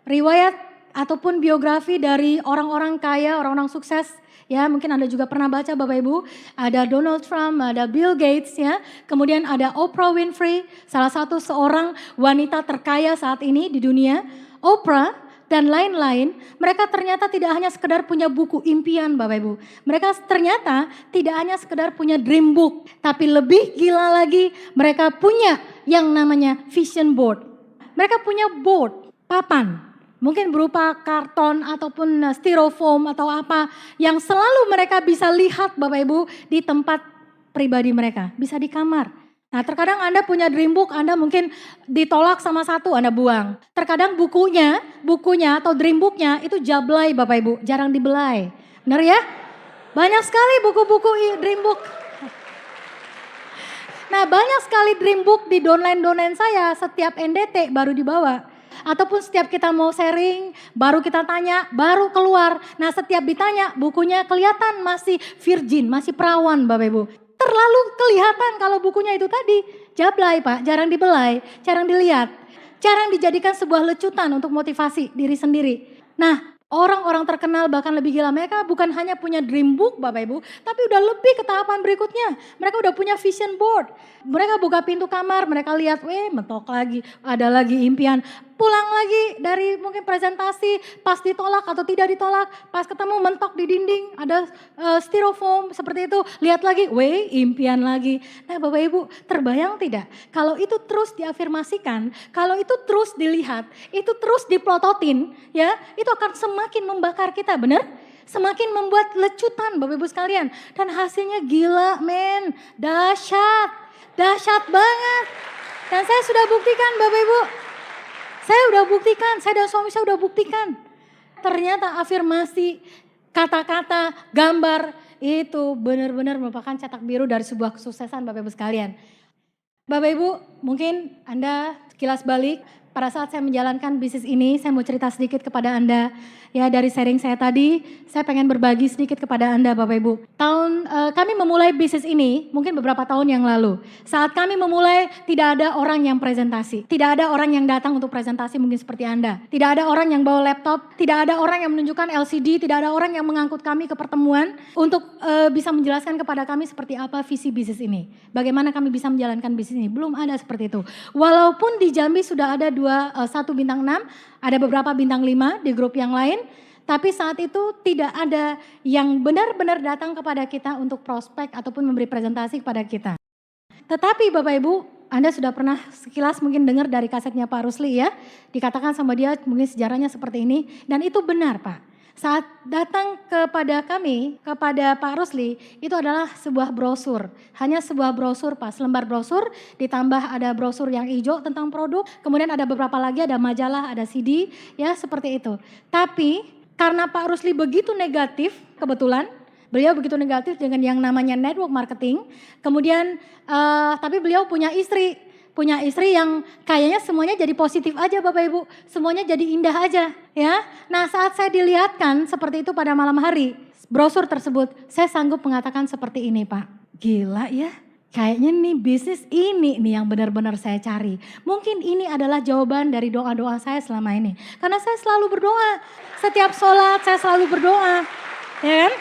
S1: riwayat ataupun biografi dari orang-orang kaya, orang-orang sukses. Ya, mungkin Anda juga pernah baca Bapak Ibu, ada Donald Trump, ada Bill Gates ya. Kemudian ada Oprah Winfrey, salah satu seorang wanita terkaya saat ini di dunia. Oprah dan lain-lain, mereka ternyata tidak hanya sekedar punya buku impian Bapak Ibu. Mereka ternyata tidak hanya sekedar punya dream book, tapi lebih gila lagi mereka punya yang namanya vision board. Mereka punya board, papan, mungkin berupa karton ataupun styrofoam atau apa yang selalu mereka bisa lihat Bapak Ibu di tempat pribadi mereka, bisa di kamar. Nah terkadang Anda punya dream book, Anda mungkin ditolak sama satu, Anda buang. Terkadang bukunya atau dream booknya itu jablay Bapak Ibu, jarang dibelai. Benar ya? Banyak sekali buku-buku dream book. Nah banyak sekali dream book di downline saya, setiap NDT baru dibawa. Ataupun setiap kita mau sharing, baru kita tanya, baru keluar. Nah setiap ditanya, bukunya kelihatan masih virgin, masih perawan Bapak Ibu. Terlalu kelihatan kalau bukunya itu tadi jablay Pak, jarang dibelai, jarang dilihat, jarang dijadikan sebuah lecutan untuk motivasi diri sendiri. Nah orang-orang terkenal bahkan lebih gila, mereka bukan hanya punya dream book Bapak Ibu, tapi udah lebih ke tahapan berikutnya. Mereka udah punya vision board, mereka buka pintu kamar, mereka lihat, mentok lagi, ada lagi impian. Pulang lagi dari mungkin presentasi, pas ditolak atau tidak ditolak, pas ketemu mentok di dinding, ada styrofoam seperti itu, lihat lagi, impian lagi. Nah Bapak Ibu, terbayang tidak kalau itu terus diafirmasikan, kalau itu terus dilihat, itu terus diplototin, ya, itu akan semakin membakar kita, benar? Semakin membuat lecutan Bapak Ibu sekalian, dan hasilnya gila men, dahsyat banget. Dan saya sudah buktikan Bapak Ibu. Saya dan suami saya udah buktikan. Ternyata afirmasi, kata-kata, gambar itu benar-benar merupakan cetak biru dari sebuah kesuksesan Bapak Ibu sekalian. Bapak Ibu, mungkin Anda sekilas balik pada saat saya menjalankan bisnis ini, saya mau cerita sedikit kepada Anda. Ya dari sharing saya tadi, saya pengen berbagi sedikit kepada Anda Bapak Ibu. Kami memulai bisnis ini mungkin beberapa tahun yang lalu. Saat kami memulai tidak ada orang yang presentasi. Tidak ada orang yang datang untuk presentasi mungkin seperti Anda. Tidak ada orang yang bawa laptop, tidak ada orang yang menunjukkan LCD, tidak ada orang yang mengangkut kami ke pertemuan untuk bisa menjelaskan kepada kami seperti apa visi bisnis ini. Bagaimana kami bisa menjalankan bisnis ini. Belum ada seperti itu. Walaupun di Jambi sudah ada satu bintang 6, ada beberapa bintang 5 di grup yang lain, tapi saat itu tidak ada yang benar-benar datang kepada kita untuk prospek ataupun memberi presentasi kepada kita. Tetapi Bapak Ibu, Anda sudah pernah sekilas mungkin dengar dari kasetnya Pak Rusli ya, dikatakan sama dia mungkin sejarahnya seperti ini, dan itu benar Pak. Saat datang kepada kami, kepada Pak Rusli, itu adalah sebuah brosur. Hanya sebuah brosur Pak, selembar brosur, ditambah ada brosur yang hijau tentang produk, kemudian ada beberapa lagi, ada majalah, ada CD, ya seperti itu. Tapi karena Pak Rusli begitu negatif, kebetulan, beliau begitu negatif dengan yang namanya network marketing, kemudian tapi beliau punya istri yang kayaknya semuanya jadi positif aja Bapak Ibu, semuanya jadi indah aja ya. Nah saat saya dilihatkan seperti itu pada malam hari, brosur tersebut, saya sanggup mengatakan seperti ini Pak, gila ya, kayaknya nih bisnis ini nih yang benar-benar saya cari. Mungkin ini adalah jawaban dari doa-doa saya selama ini, karena saya selalu berdoa, setiap sholat saya selalu berdoa, ya kan?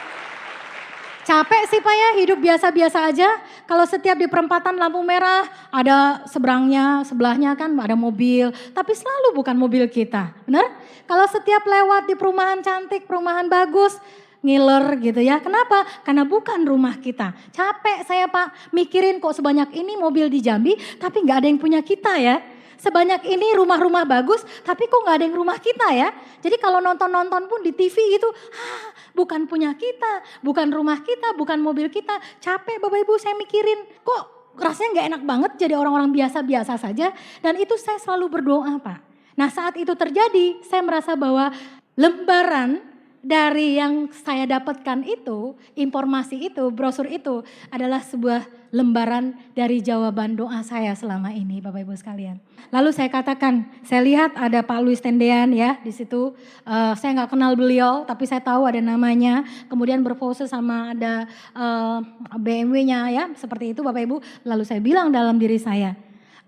S1: Capek sih Pak ya, hidup biasa-biasa aja. Kalau setiap di perempatan lampu merah, ada seberangnya, sebelahnya kan ada mobil. Tapi selalu bukan mobil kita, benar? Kalau setiap lewat di perumahan cantik, perumahan bagus, ngiler gitu ya. Kenapa? Karena bukan rumah kita. Capek saya Pak, mikirin kok sebanyak ini mobil di Jambi, tapi gak ada yang punya kita ya. Sebanyak ini rumah-rumah bagus, tapi kok gak ada yang rumah kita ya. Jadi kalau nonton-nonton pun di TV itu, bukan punya kita, bukan rumah kita, bukan mobil kita. Capek Bapak Ibu saya mikirin, kok rasanya gak enak banget jadi orang-orang biasa-biasa saja. Dan itu saya selalu berdoa Pak. Nah saat itu terjadi, saya merasa bahwa lembaran dari yang saya dapatkan itu, informasi itu, brosur itu adalah sebuah lembaran dari jawaban doa saya selama ini Bapak Ibu sekalian. Lalu saya katakan, saya lihat ada Pak Luis Tendean ya di situ. Saya nggak kenal beliau, tapi saya tahu ada namanya. Kemudian berpose sama ada BMW-nya ya, seperti itu Bapak Ibu. Lalu saya bilang dalam diri saya,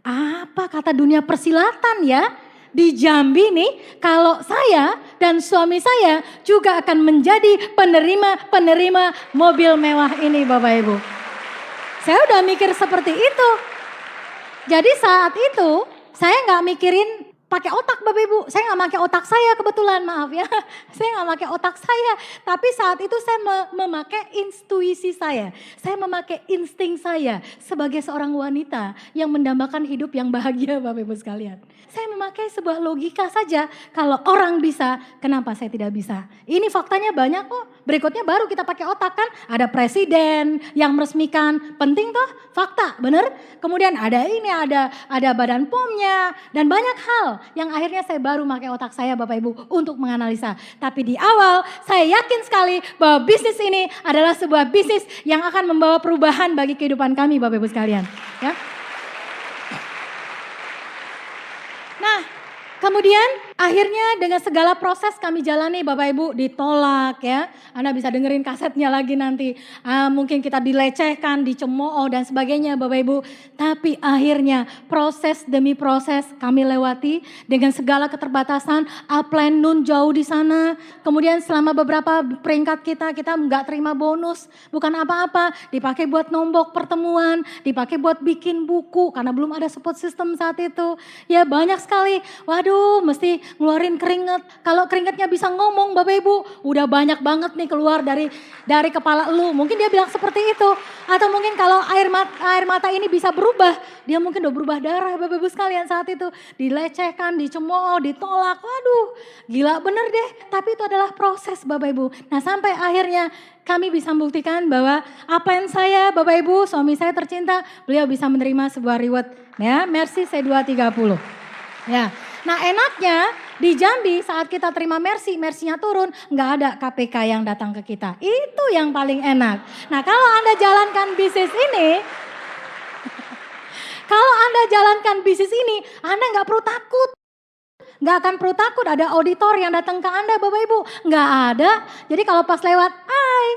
S1: apa kata dunia persilatan ya? Di Jambi nih, kalau saya dan suami saya juga akan menjadi penerima mobil mewah ini Bapak Ibu. Saya udah mikir seperti itu. Jadi saat itu saya nggak mikirin pakai otak Bapak Ibu. Saya nggak pakai otak saya kebetulan, maaf ya. Saya nggak pakai otak saya. Tapi saat itu saya memakai intuisi saya. Saya memakai insting saya sebagai seorang wanita yang mendambakan hidup yang bahagia Bapak Ibu sekalian. Saya memakai sebuah logika saja. Kalau orang bisa, kenapa saya tidak bisa? Ini faktanya banyak kok. Berikutnya baru kita pakai otak kan. Ada presiden yang meresmikan. Penting toh fakta, benar? Kemudian ada ini, ada badan POM-nya. Dan banyak hal yang akhirnya saya baru pakai otak saya Bapak Ibu untuk menganalisa. Tapi di awal saya yakin sekali bahwa bisnis ini adalah sebuah bisnis yang akan membawa perubahan bagi kehidupan kami Bapak Ibu sekalian. Ya. Nah, kemudian akhirnya dengan segala proses kami jalani Bapak Ibu ditolak ya. Anda bisa dengerin kasetnya lagi nanti. Mungkin kita dilecehkan, dicemooh dan sebagainya Bapak Ibu. Tapi akhirnya proses demi proses kami lewati dengan segala keterbatasan. Upline nun jauh di sana. Kemudian selama beberapa peringkat kita nggak terima bonus. Bukan apa-apa, dipakai buat nombok pertemuan. Dipakai buat bikin buku karena belum ada support system saat itu. Ya banyak sekali. Waduh mesti ngeluarin keringat. Kalau keringatnya bisa ngomong Bapak Ibu, udah banyak banget nih keluar dari kepala lu. Mungkin dia bilang seperti itu. Atau mungkin kalau air mata ini bisa berubah, dia mungkin udah berubah darah Bapak Ibu sekalian saat itu. Dilecehkan, dicemooh, ditolak. Waduh gila bener deh. Tapi itu adalah proses Bapak Ibu. Nah sampai akhirnya kami bisa membuktikan bahwa upline saya Bapak Ibu, suami saya tercinta, beliau bisa menerima sebuah reward ya, Mercy C230. Ya. Nah enaknya di Jambi saat kita terima Mercy-nya turun, nggak ada KPK yang datang ke kita. Itu yang paling enak. Nah kalau Anda jalankan bisnis ini, Anda nggak perlu takut. Nggak akan perlu takut ada auditor yang datang ke Anda Bapak Ibu. Nggak ada. Jadi kalau pas lewat, hai,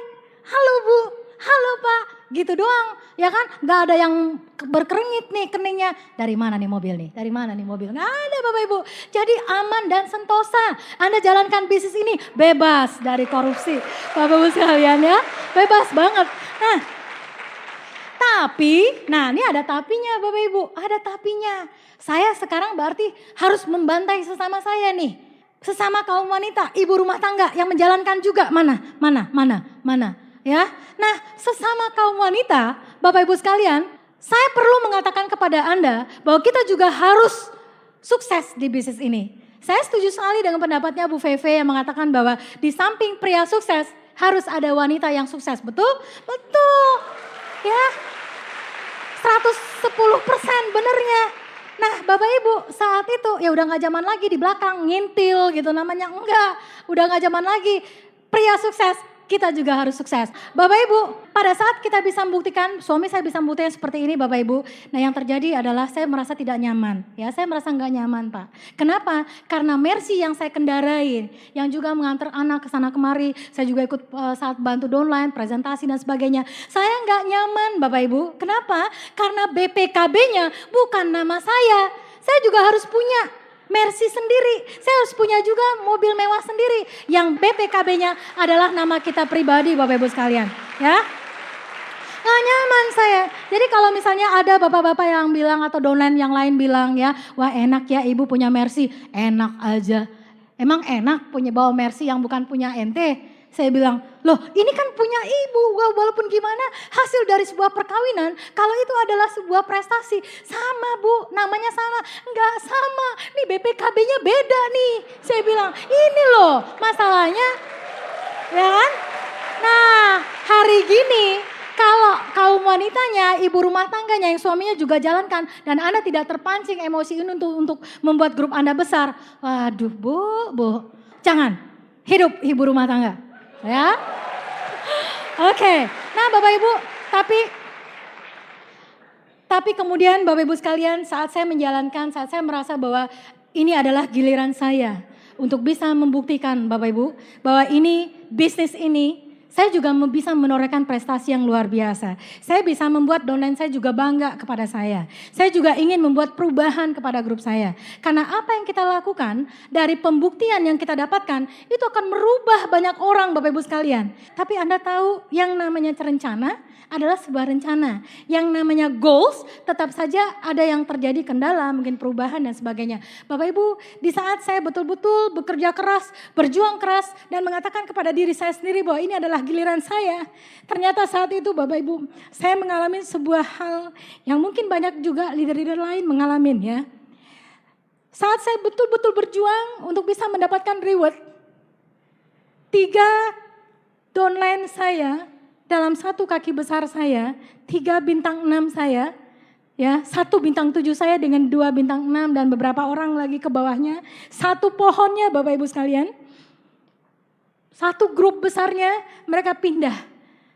S1: halo Bu, halo Pak. Gitu doang, ya kan? Gak ada yang berkerengit nih keningnya. Dari mana nih mobil nih? Dari mana nih mobil? Gak ada Bapak Ibu. Jadi aman dan sentosa. Anda jalankan bisnis ini bebas dari korupsi. Bapak Ibu sekalian ya, bebas banget. Nah, tapi, ini ada tapinya Bapak Ibu. Ada tapinya. Saya sekarang berarti harus membantai sesama saya nih. Sesama kaum wanita, ibu rumah tangga yang menjalankan juga. Mana? Ya, nah sesama kaum wanita, Bapak Ibu sekalian, saya perlu mengatakan kepada Anda bahwa kita juga harus sukses di bisnis ini. Saya setuju sekali dengan pendapatnya Bu Feve yang mengatakan bahwa di samping pria sukses harus ada wanita yang sukses, betul? Betul, ya 110% benernya. Nah Bapak Ibu saat itu ya udah gak zaman lagi di belakang ngintil gitu namanya, enggak, udah gak zaman lagi. Pria sukses, kita juga harus sukses. Bapak Ibu, pada saat kita bisa membuktikan, suami saya bisa membuktikan seperti ini Bapak Ibu. Nah yang terjadi adalah saya merasa tidak nyaman. Ya saya merasa nggak nyaman Pak. Kenapa? Karena Mercy yang saya kendarain, yang juga mengantar anak ke sana kemari. Saya juga ikut saat bantu downline, presentasi dan sebagainya. Saya nggak nyaman Bapak Ibu. Kenapa? Karena BPKB-nya bukan nama saya. Saya juga harus punya. Mercy sendiri. Saya harus punya juga mobil mewah sendiri. Yang BPKB-nya adalah nama kita pribadi Bapak Ibu sekalian. Ya. Nggak nyaman saya. Jadi kalau misalnya ada bapak-bapak yang bilang atau downline yang lain bilang ya, wah enak ya ibu punya Mercy. Enak aja. Emang enak punya bawa Mercy yang bukan punya ente? Saya bilang, loh ini kan punya ibu, walaupun gimana hasil dari sebuah perkawinan, kalau itu adalah sebuah prestasi, sama bu, namanya sama, enggak sama, nih BPKB-nya beda nih. Saya bilang, ini loh masalahnya, ya kan? Nah hari gini, kalau kaum wanitanya, ibu rumah tangganya yang suaminya juga jalankan, dan Anda tidak terpancing emosi ini untuk membuat grup Anda besar, waduh bu, jangan hidup ibu rumah tangga. Ya, oke. Nah Bapak Ibu, tapi kemudian Bapak Ibu sekalian saat saya merasa bahwa ini adalah giliran saya untuk bisa membuktikan Bapak Ibu bahwa ini bisnis ini saya juga bisa menorehkan prestasi yang luar biasa. Saya bisa membuat downline saya juga bangga kepada saya. Saya juga ingin membuat perubahan kepada grup saya. Karena apa yang kita lakukan dari pembuktian yang kita dapatkan itu akan merubah banyak orang Bapak Ibu sekalian. Tapi Anda tahu yang namanya rencana adalah sebuah rencana. Yang namanya goals tetap saja ada yang terjadi kendala, mungkin perubahan dan sebagainya. Bapak Ibu, di saat saya betul-betul bekerja keras, berjuang keras dan mengatakan kepada diri saya sendiri bahwa ini adalah giliran saya. Ternyata saat itu Bapak Ibu, saya mengalami sebuah hal yang mungkin banyak juga leader-leader lain mengalami ya. Saat saya betul-betul berjuang untuk bisa mendapatkan reward, 3 downline saya dalam 1 kaki besar saya, 3 bintang 6 saya, ya 1 bintang 7 saya dengan 2 bintang 6 dan beberapa orang lagi ke bawahnya, 1 pohonnya Bapak Ibu sekalian, 1 grup besarnya mereka pindah.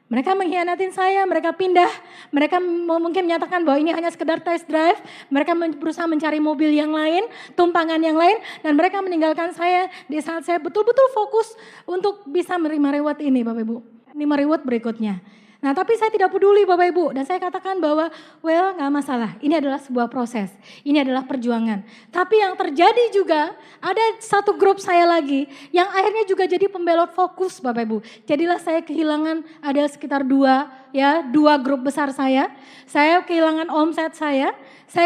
S1: Mereka mengkhianatin saya, mereka pindah, mereka mungkin menyatakan bahwa ini hanya sekedar test drive, mereka berusaha mencari mobil yang lain, tumpangan yang lain, dan mereka meninggalkan saya di saat saya betul-betul fokus untuk bisa menerima reward ini Bapak Ibu. 5 reward berikutnya. Nah tapi saya tidak peduli Bapak Ibu dan saya katakan bahwa gak masalah, ini adalah sebuah proses, ini adalah perjuangan. Tapi yang terjadi juga ada 1 grup saya lagi yang akhirnya juga jadi pembelot fokus Bapak Ibu. Jadilah saya kehilangan ada sekitar 2 grup besar saya kehilangan omset saya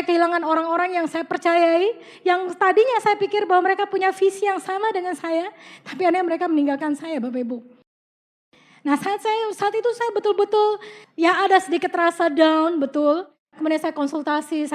S1: kehilangan orang-orang yang saya percayai, yang tadinya saya pikir bahwa mereka punya visi yang sama dengan saya, tapi akhirnya mereka meninggalkan saya Bapak Ibu. Nah saat itu saya betul-betul ya ada sedikit rasa down betul. Kemudian saya konsultasi,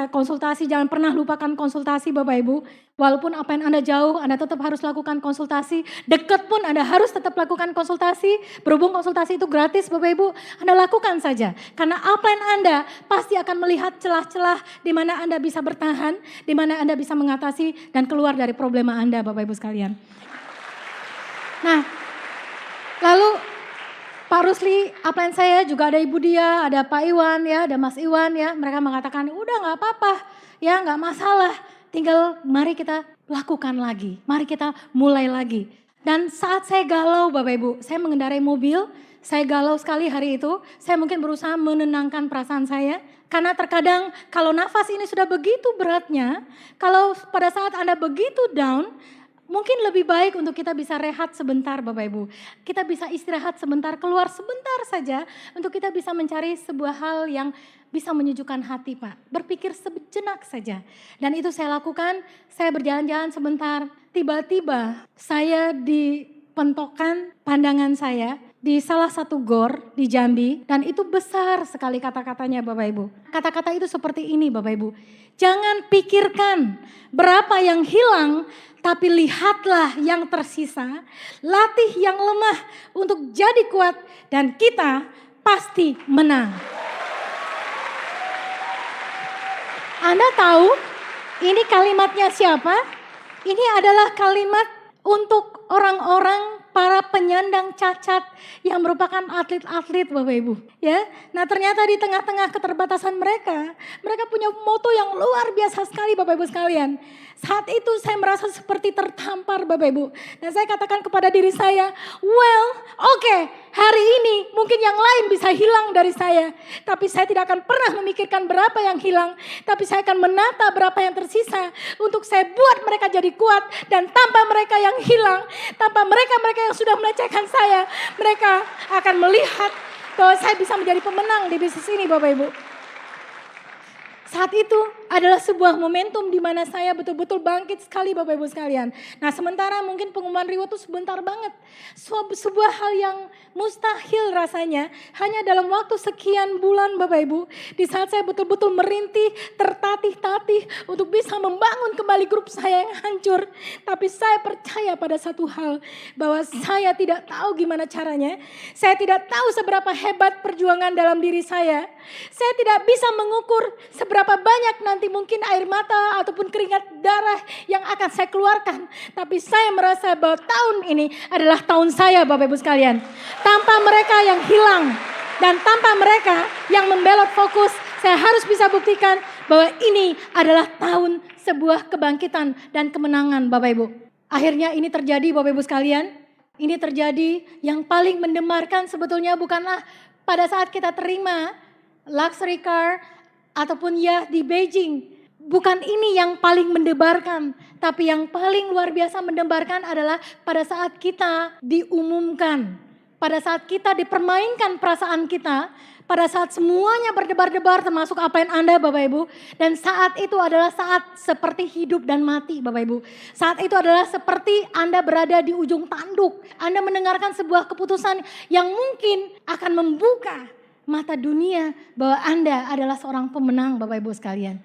S1: jangan pernah lupakan konsultasi Bapak Ibu. Walaupun apa yang Anda jauh, Anda tetap harus lakukan konsultasi. Dekat pun Anda harus tetap lakukan konsultasi. Berhubung konsultasi itu gratis Bapak Ibu, Anda lakukan saja. Karena upline Anda pasti akan melihat celah-celah di mana Anda bisa bertahan, di mana Anda bisa mengatasi dan keluar dari problema Anda Bapak Ibu sekalian. Nah, lalu Pak Rusli, upline saya juga ada Ibu Dia, ada Pak Iwan ya, ada Mas Iwan ya. Mereka mengatakan udah gak apa-apa ya, gak masalah. Tinggal mari kita lakukan lagi, mari kita mulai lagi. Dan saat saya galau Bapak Ibu, saya mengendarai mobil, saya galau sekali hari itu. Saya mungkin berusaha menenangkan perasaan saya. Karena terkadang kalau nafas ini sudah begitu beratnya, kalau pada saat Anda begitu down, mungkin lebih baik untuk kita bisa rehat sebentar Bapak Ibu. Kita bisa istirahat sebentar, keluar sebentar saja untuk kita bisa mencari sebuah hal yang bisa menyejukkan hati Pak. Berpikir sejenak saja. Dan itu saya lakukan, saya berjalan-jalan sebentar. Tiba-tiba saya dipentokan pandangan saya di salah satu gor di Jambi. Dan itu besar sekali kata-katanya Bapak Ibu. Kata-kata itu seperti ini Bapak Ibu. Jangan pikirkan berapa yang hilang, tapi lihatlah yang tersisa, latih yang lemah untuk jadi kuat dan kita pasti menang. Anda tahu ini kalimatnya siapa? Ini adalah kalimat untuk orang-orang para penyandang cacat yang merupakan atlet-atlet Bapak Ibu. Ya, nah ternyata di tengah-tengah keterbatasan mereka punya moto yang luar biasa sekali Bapak Ibu sekalian. Saat itu saya merasa seperti tertampar Bapak Ibu. Dan saya katakan kepada diri saya, oke, hari ini mungkin yang lain bisa hilang dari saya. Tapi saya tidak akan pernah memikirkan berapa yang hilang. Tapi saya akan menata berapa yang tersisa. Untuk saya buat mereka jadi kuat. Dan tanpa mereka yang hilang, tanpa mereka-mereka yang sudah melecehkan saya, mereka akan melihat bahwa saya bisa menjadi pemenang di bisnis ini Bapak Ibu. Saat itu adalah sebuah momentum di mana saya betul-betul bangkit sekali Bapak Ibu sekalian. Nah sementara mungkin pengumuman reward itu sebentar banget. Sebuah hal yang mustahil rasanya. Hanya dalam waktu sekian bulan Bapak Ibu. Di saat saya betul-betul merintih, tertatih-tatih untuk bisa membangun kembali grup saya yang hancur. Tapi saya percaya pada satu hal. Bahwa saya tidak tahu gimana caranya. Saya tidak tahu seberapa hebat perjuangan dalam diri saya. Saya tidak bisa mengukur seberapa banyak nanti mungkin air mata ataupun keringat darah yang akan saya keluarkan. Tapi saya merasa bahwa tahun ini adalah tahun saya Bapak Ibu sekalian. Tanpa mereka yang hilang dan tanpa mereka yang membelot fokus, saya harus bisa buktikan bahwa ini adalah tahun sebuah kebangkitan dan kemenangan Bapak Ibu. Akhirnya ini terjadi Bapak Ibu sekalian. Ini terjadi yang paling mendemarkan sebetulnya bukanlah pada saat kita terima luxury car ataupun ya di Beijing. Bukan ini yang paling mendebarkan. Tapi yang paling luar biasa mendebarkan adalah pada saat kita diumumkan. Pada saat kita dipermainkan perasaan kita. Pada saat semuanya berdebar-debar termasuk apa yang Anda Bapak Ibu. Dan saat itu adalah saat seperti hidup dan mati Bapak Ibu. Saat itu adalah seperti Anda berada di ujung tanduk. Anda mendengarkan sebuah keputusan yang mungkin akan membuka mata dunia bahwa Anda adalah seorang pemenang Bapak Ibu sekalian.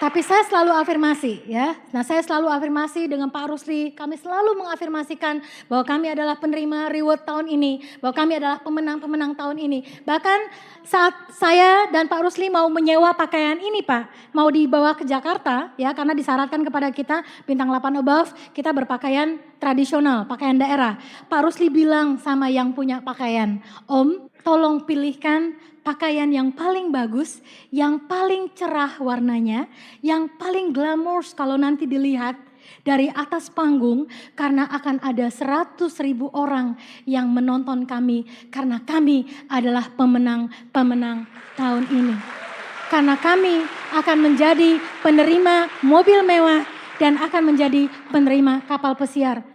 S1: Tapi saya selalu afirmasi ya. Nah saya selalu afirmasi dengan Pak Rusli. Kami selalu mengafirmasikan bahwa kami adalah penerima reward tahun ini. Bahwa kami adalah pemenang-pemenang tahun ini. Bahkan saat saya dan Pak Rusli mau menyewa pakaian ini Pak. Mau dibawa ke Jakarta ya. Karena disyaratkan kepada kita bintang 8 above. Kita berpakaian tradisional, pakaian daerah. Pak Rusli bilang sama yang punya pakaian. Om tolong pilihkan pakaian yang paling bagus, yang paling cerah warnanya, yang paling glamorous kalau nanti dilihat dari atas panggung karena akan ada 100.000 orang yang menonton kami karena kami adalah pemenang-pemenang tahun ini. Karena kami akan menjadi penerima mobil mewah dan akan menjadi penerima kapal pesiar.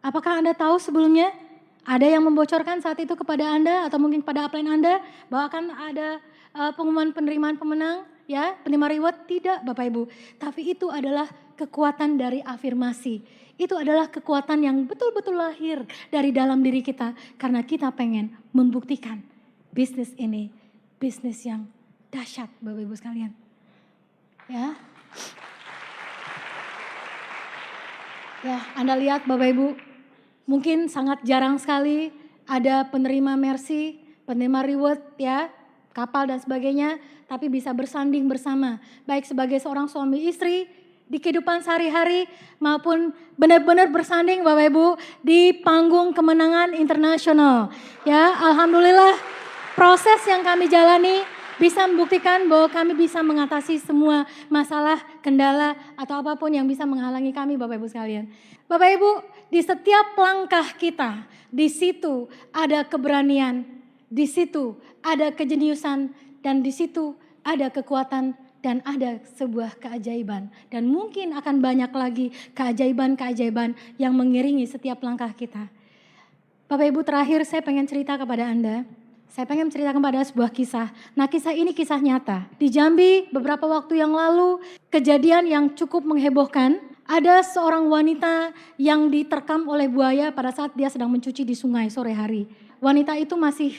S1: Apakah Anda tahu sebelumnya? Ada yang membocorkan saat itu kepada Anda atau mungkin kepada upline Anda bahwa akan ada pengumuman penerimaan pemenang, ya, penerima reward? Tidak Bapak Ibu. Tapi itu adalah kekuatan dari afirmasi. Itu adalah kekuatan yang betul-betul lahir dari dalam diri kita karena kita pengen membuktikan bisnis ini bisnis yang dahsyat Bapak Ibu sekalian. Ya. Ya, Anda lihat Bapak Ibu, mungkin sangat jarang sekali ada penerima mercy, penerima reward ya, kapal dan sebagainya, tapi bisa bersanding bersama. Baik sebagai seorang suami istri di kehidupan sehari-hari maupun benar-benar bersanding Bapak Ibu di panggung kemenangan internasional. Ya, alhamdulillah proses yang kami jalani bisa membuktikan bahwa kami bisa mengatasi semua masalah, kendala atau apapun yang bisa menghalangi kami Bapak Ibu sekalian. Bapak Ibu, di setiap langkah kita, di situ ada keberanian, di situ ada kejeniusan, dan di situ ada kekuatan dan ada sebuah keajaiban. Dan mungkin akan banyak lagi keajaiban-keajaiban yang mengiringi setiap langkah kita. Bapak Ibu, terakhir saya pengen cerita kepada Anda. Saya pengen menceritakan kepada sebuah kisah. Nah kisah ini kisah nyata. Di Jambi beberapa waktu yang lalu kejadian yang cukup menghebohkan. Ada seorang wanita yang diterkam oleh buaya pada saat dia sedang mencuci di sungai sore hari. Wanita itu masih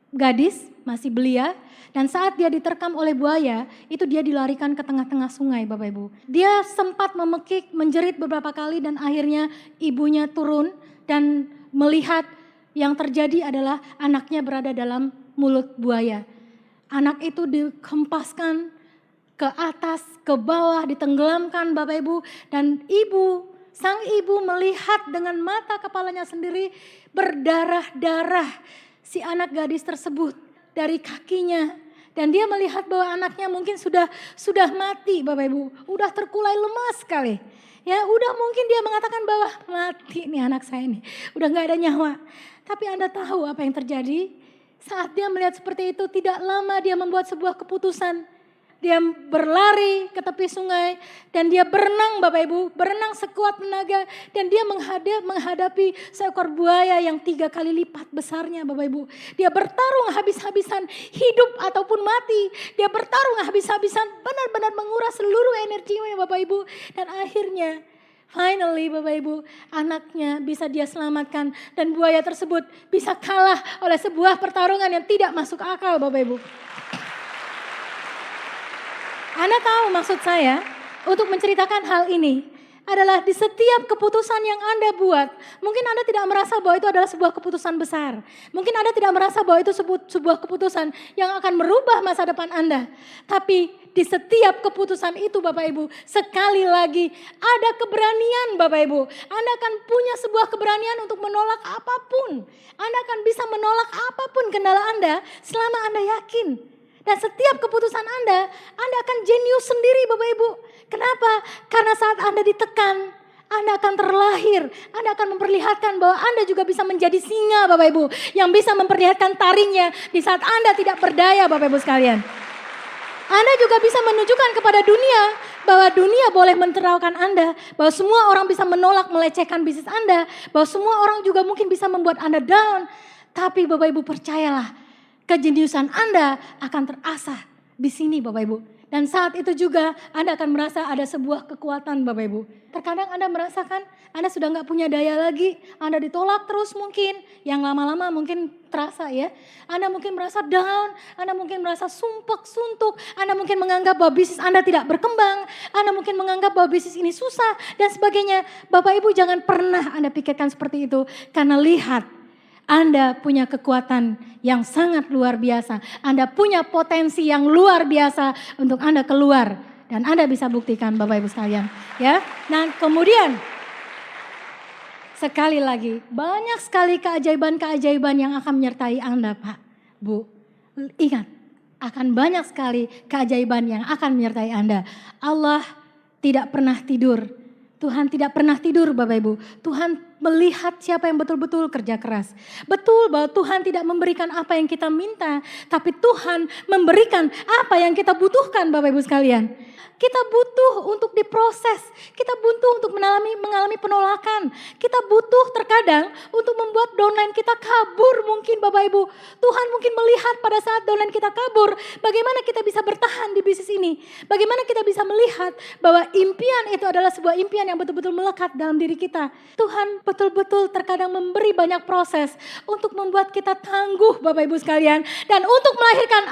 S1: gadis, masih belia. Dan saat dia diterkam oleh buaya, itu dia dilarikan ke tengah-tengah sungai Bapak Ibu. Dia sempat memekik, menjerit beberapa kali dan akhirnya ibunya turun dan melihat yang terjadi adalah anaknya berada dalam mulut buaya. Anak itu dikempaskan ke atas, ke bawah, ditenggelamkan Bapak Ibu. Dan sang ibu melihat dengan mata kepalanya sendiri berdarah-darah si anak gadis tersebut dari kakinya. Dan dia melihat bahwa anaknya mungkin sudah mati Bapak Ibu. Udah terkulai lemas sekali. Ya udah mungkin dia mengatakan bahwa mati nih anak saya ini. Udah gak ada nyawa. Tapi Anda tahu apa yang terjadi? Saat dia melihat seperti itu, tidak lama dia membuat sebuah keputusan. Dia berlari ke tepi sungai dan dia berenang Bapak Ibu, berenang sekuat tenaga dan dia menghadapi seekor buaya yang 3 kali lipat besarnya Bapak Ibu. Dia bertarung habis-habisan, hidup ataupun mati. Dia bertarung habis-habisan, benar-benar menguras seluruh energinya Bapak Ibu. Dan akhirnya finally Bapak Ibu, anaknya bisa dia selamatkan dan buaya tersebut bisa kalah oleh sebuah pertarungan yang tidak masuk akal Bapak Ibu. Anda tahu maksud saya untuk menceritakan hal ini adalah di setiap keputusan yang Anda buat. Mungkin Anda tidak merasa bahwa itu adalah sebuah keputusan besar. Mungkin Anda tidak merasa bahwa itu sebuah keputusan yang akan merubah masa depan Anda. Tapi di setiap keputusan itu Bapak Ibu, sekali lagi ada keberanian Bapak Ibu. Anda akan punya sebuah keberanian untuk menolak apapun. Anda akan bisa menolak apapun kendala Anda selama Anda yakin. Dan setiap keputusan Anda akan jenius sendiri Bapak Ibu. Kenapa? Karena saat Anda ditekan, Anda akan terlahir. Anda akan memperlihatkan bahwa Anda juga bisa menjadi singa Bapak Ibu. Yang bisa memperlihatkan taringnya di saat Anda tidak berdaya Bapak Ibu sekalian. Anda juga bisa menunjukkan kepada dunia bahwa dunia boleh mentertawakan Anda. Bahwa semua orang bisa menolak, melecehkan bisnis Anda. Bahwa semua orang juga mungkin bisa membuat Anda down. Tapi Bapak Ibu percayalah, kejeniusan Anda akan terasah di sini Bapak Ibu. Dan saat itu juga Anda akan merasa ada sebuah kekuatan Bapak Ibu. Terkadang Anda merasakan Anda sudah gak punya daya lagi. Anda ditolak terus mungkin. Yang lama-lama mungkin terasa ya. Anda mungkin merasa down. Anda mungkin merasa sumpek, suntuk. Anda mungkin menganggap bahwa bisnis Anda tidak berkembang. Anda mungkin menganggap bahwa bisnis ini susah dan sebagainya. Bapak Ibu jangan pernah Anda pikirkan seperti itu. Karena lihat, Anda punya kekuatan yang sangat luar biasa. Anda punya potensi yang luar biasa untuk Anda keluar. Dan Anda bisa buktikan Bapak Ibu sekalian. Ya. Nah kemudian sekali lagi banyak sekali keajaiban-keajaiban yang akan menyertai Anda Pak, Bu. Ingat, akan banyak sekali keajaiban yang akan menyertai Anda. Allah tidak pernah tidur. Tuhan tidak pernah tidur Bapak Ibu. Tuhan melihat siapa yang betul-betul kerja keras. Betul bahwa Tuhan tidak memberikan apa yang kita minta. Tapi Tuhan memberikan apa yang kita butuhkan Bapak Ibu sekalian. Kita butuh untuk diproses. Kita butuh untuk mengalami penolakan. Kita butuh terkadang untuk membuat downline kita kabur mungkin Bapak Ibu. Tuhan mungkin melihat pada saat downline kita kabur. Bagaimana kita bisa bertahan di bisnis ini. Bagaimana kita bisa melihat bahwa impian itu adalah sebuah impian yang betul-betul melekat dalam diri kita. Tuhan betul-betul terkadang memberi banyak proses untuk membuat kita tangguh Bapak Ibu sekalian. Dan untuk melahirkan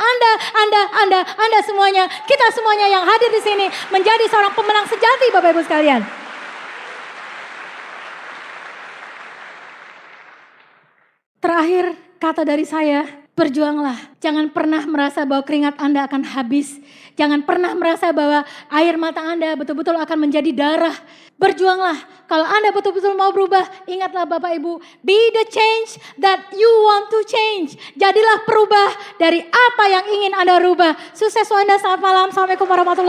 S1: Anda semuanya, kita semuanya yang hadir di sini menjadi seorang pemenang sejati Bapak Ibu sekalian. Terakhir kata dari saya, berjuanglah. Jangan pernah merasa bahwa keringat Anda akan habis. Jangan pernah merasa bahwa air mata Anda betul-betul akan menjadi darah. Berjuanglah. Kalau Anda betul-betul mau berubah, ingatlah Bapak Ibu, be the change that you want to change. Jadilah perubah dari apa yang ingin Anda rubah. Sukses Anda, selamat malam. Assalamualaikum warahmatullahi wabarakatuh.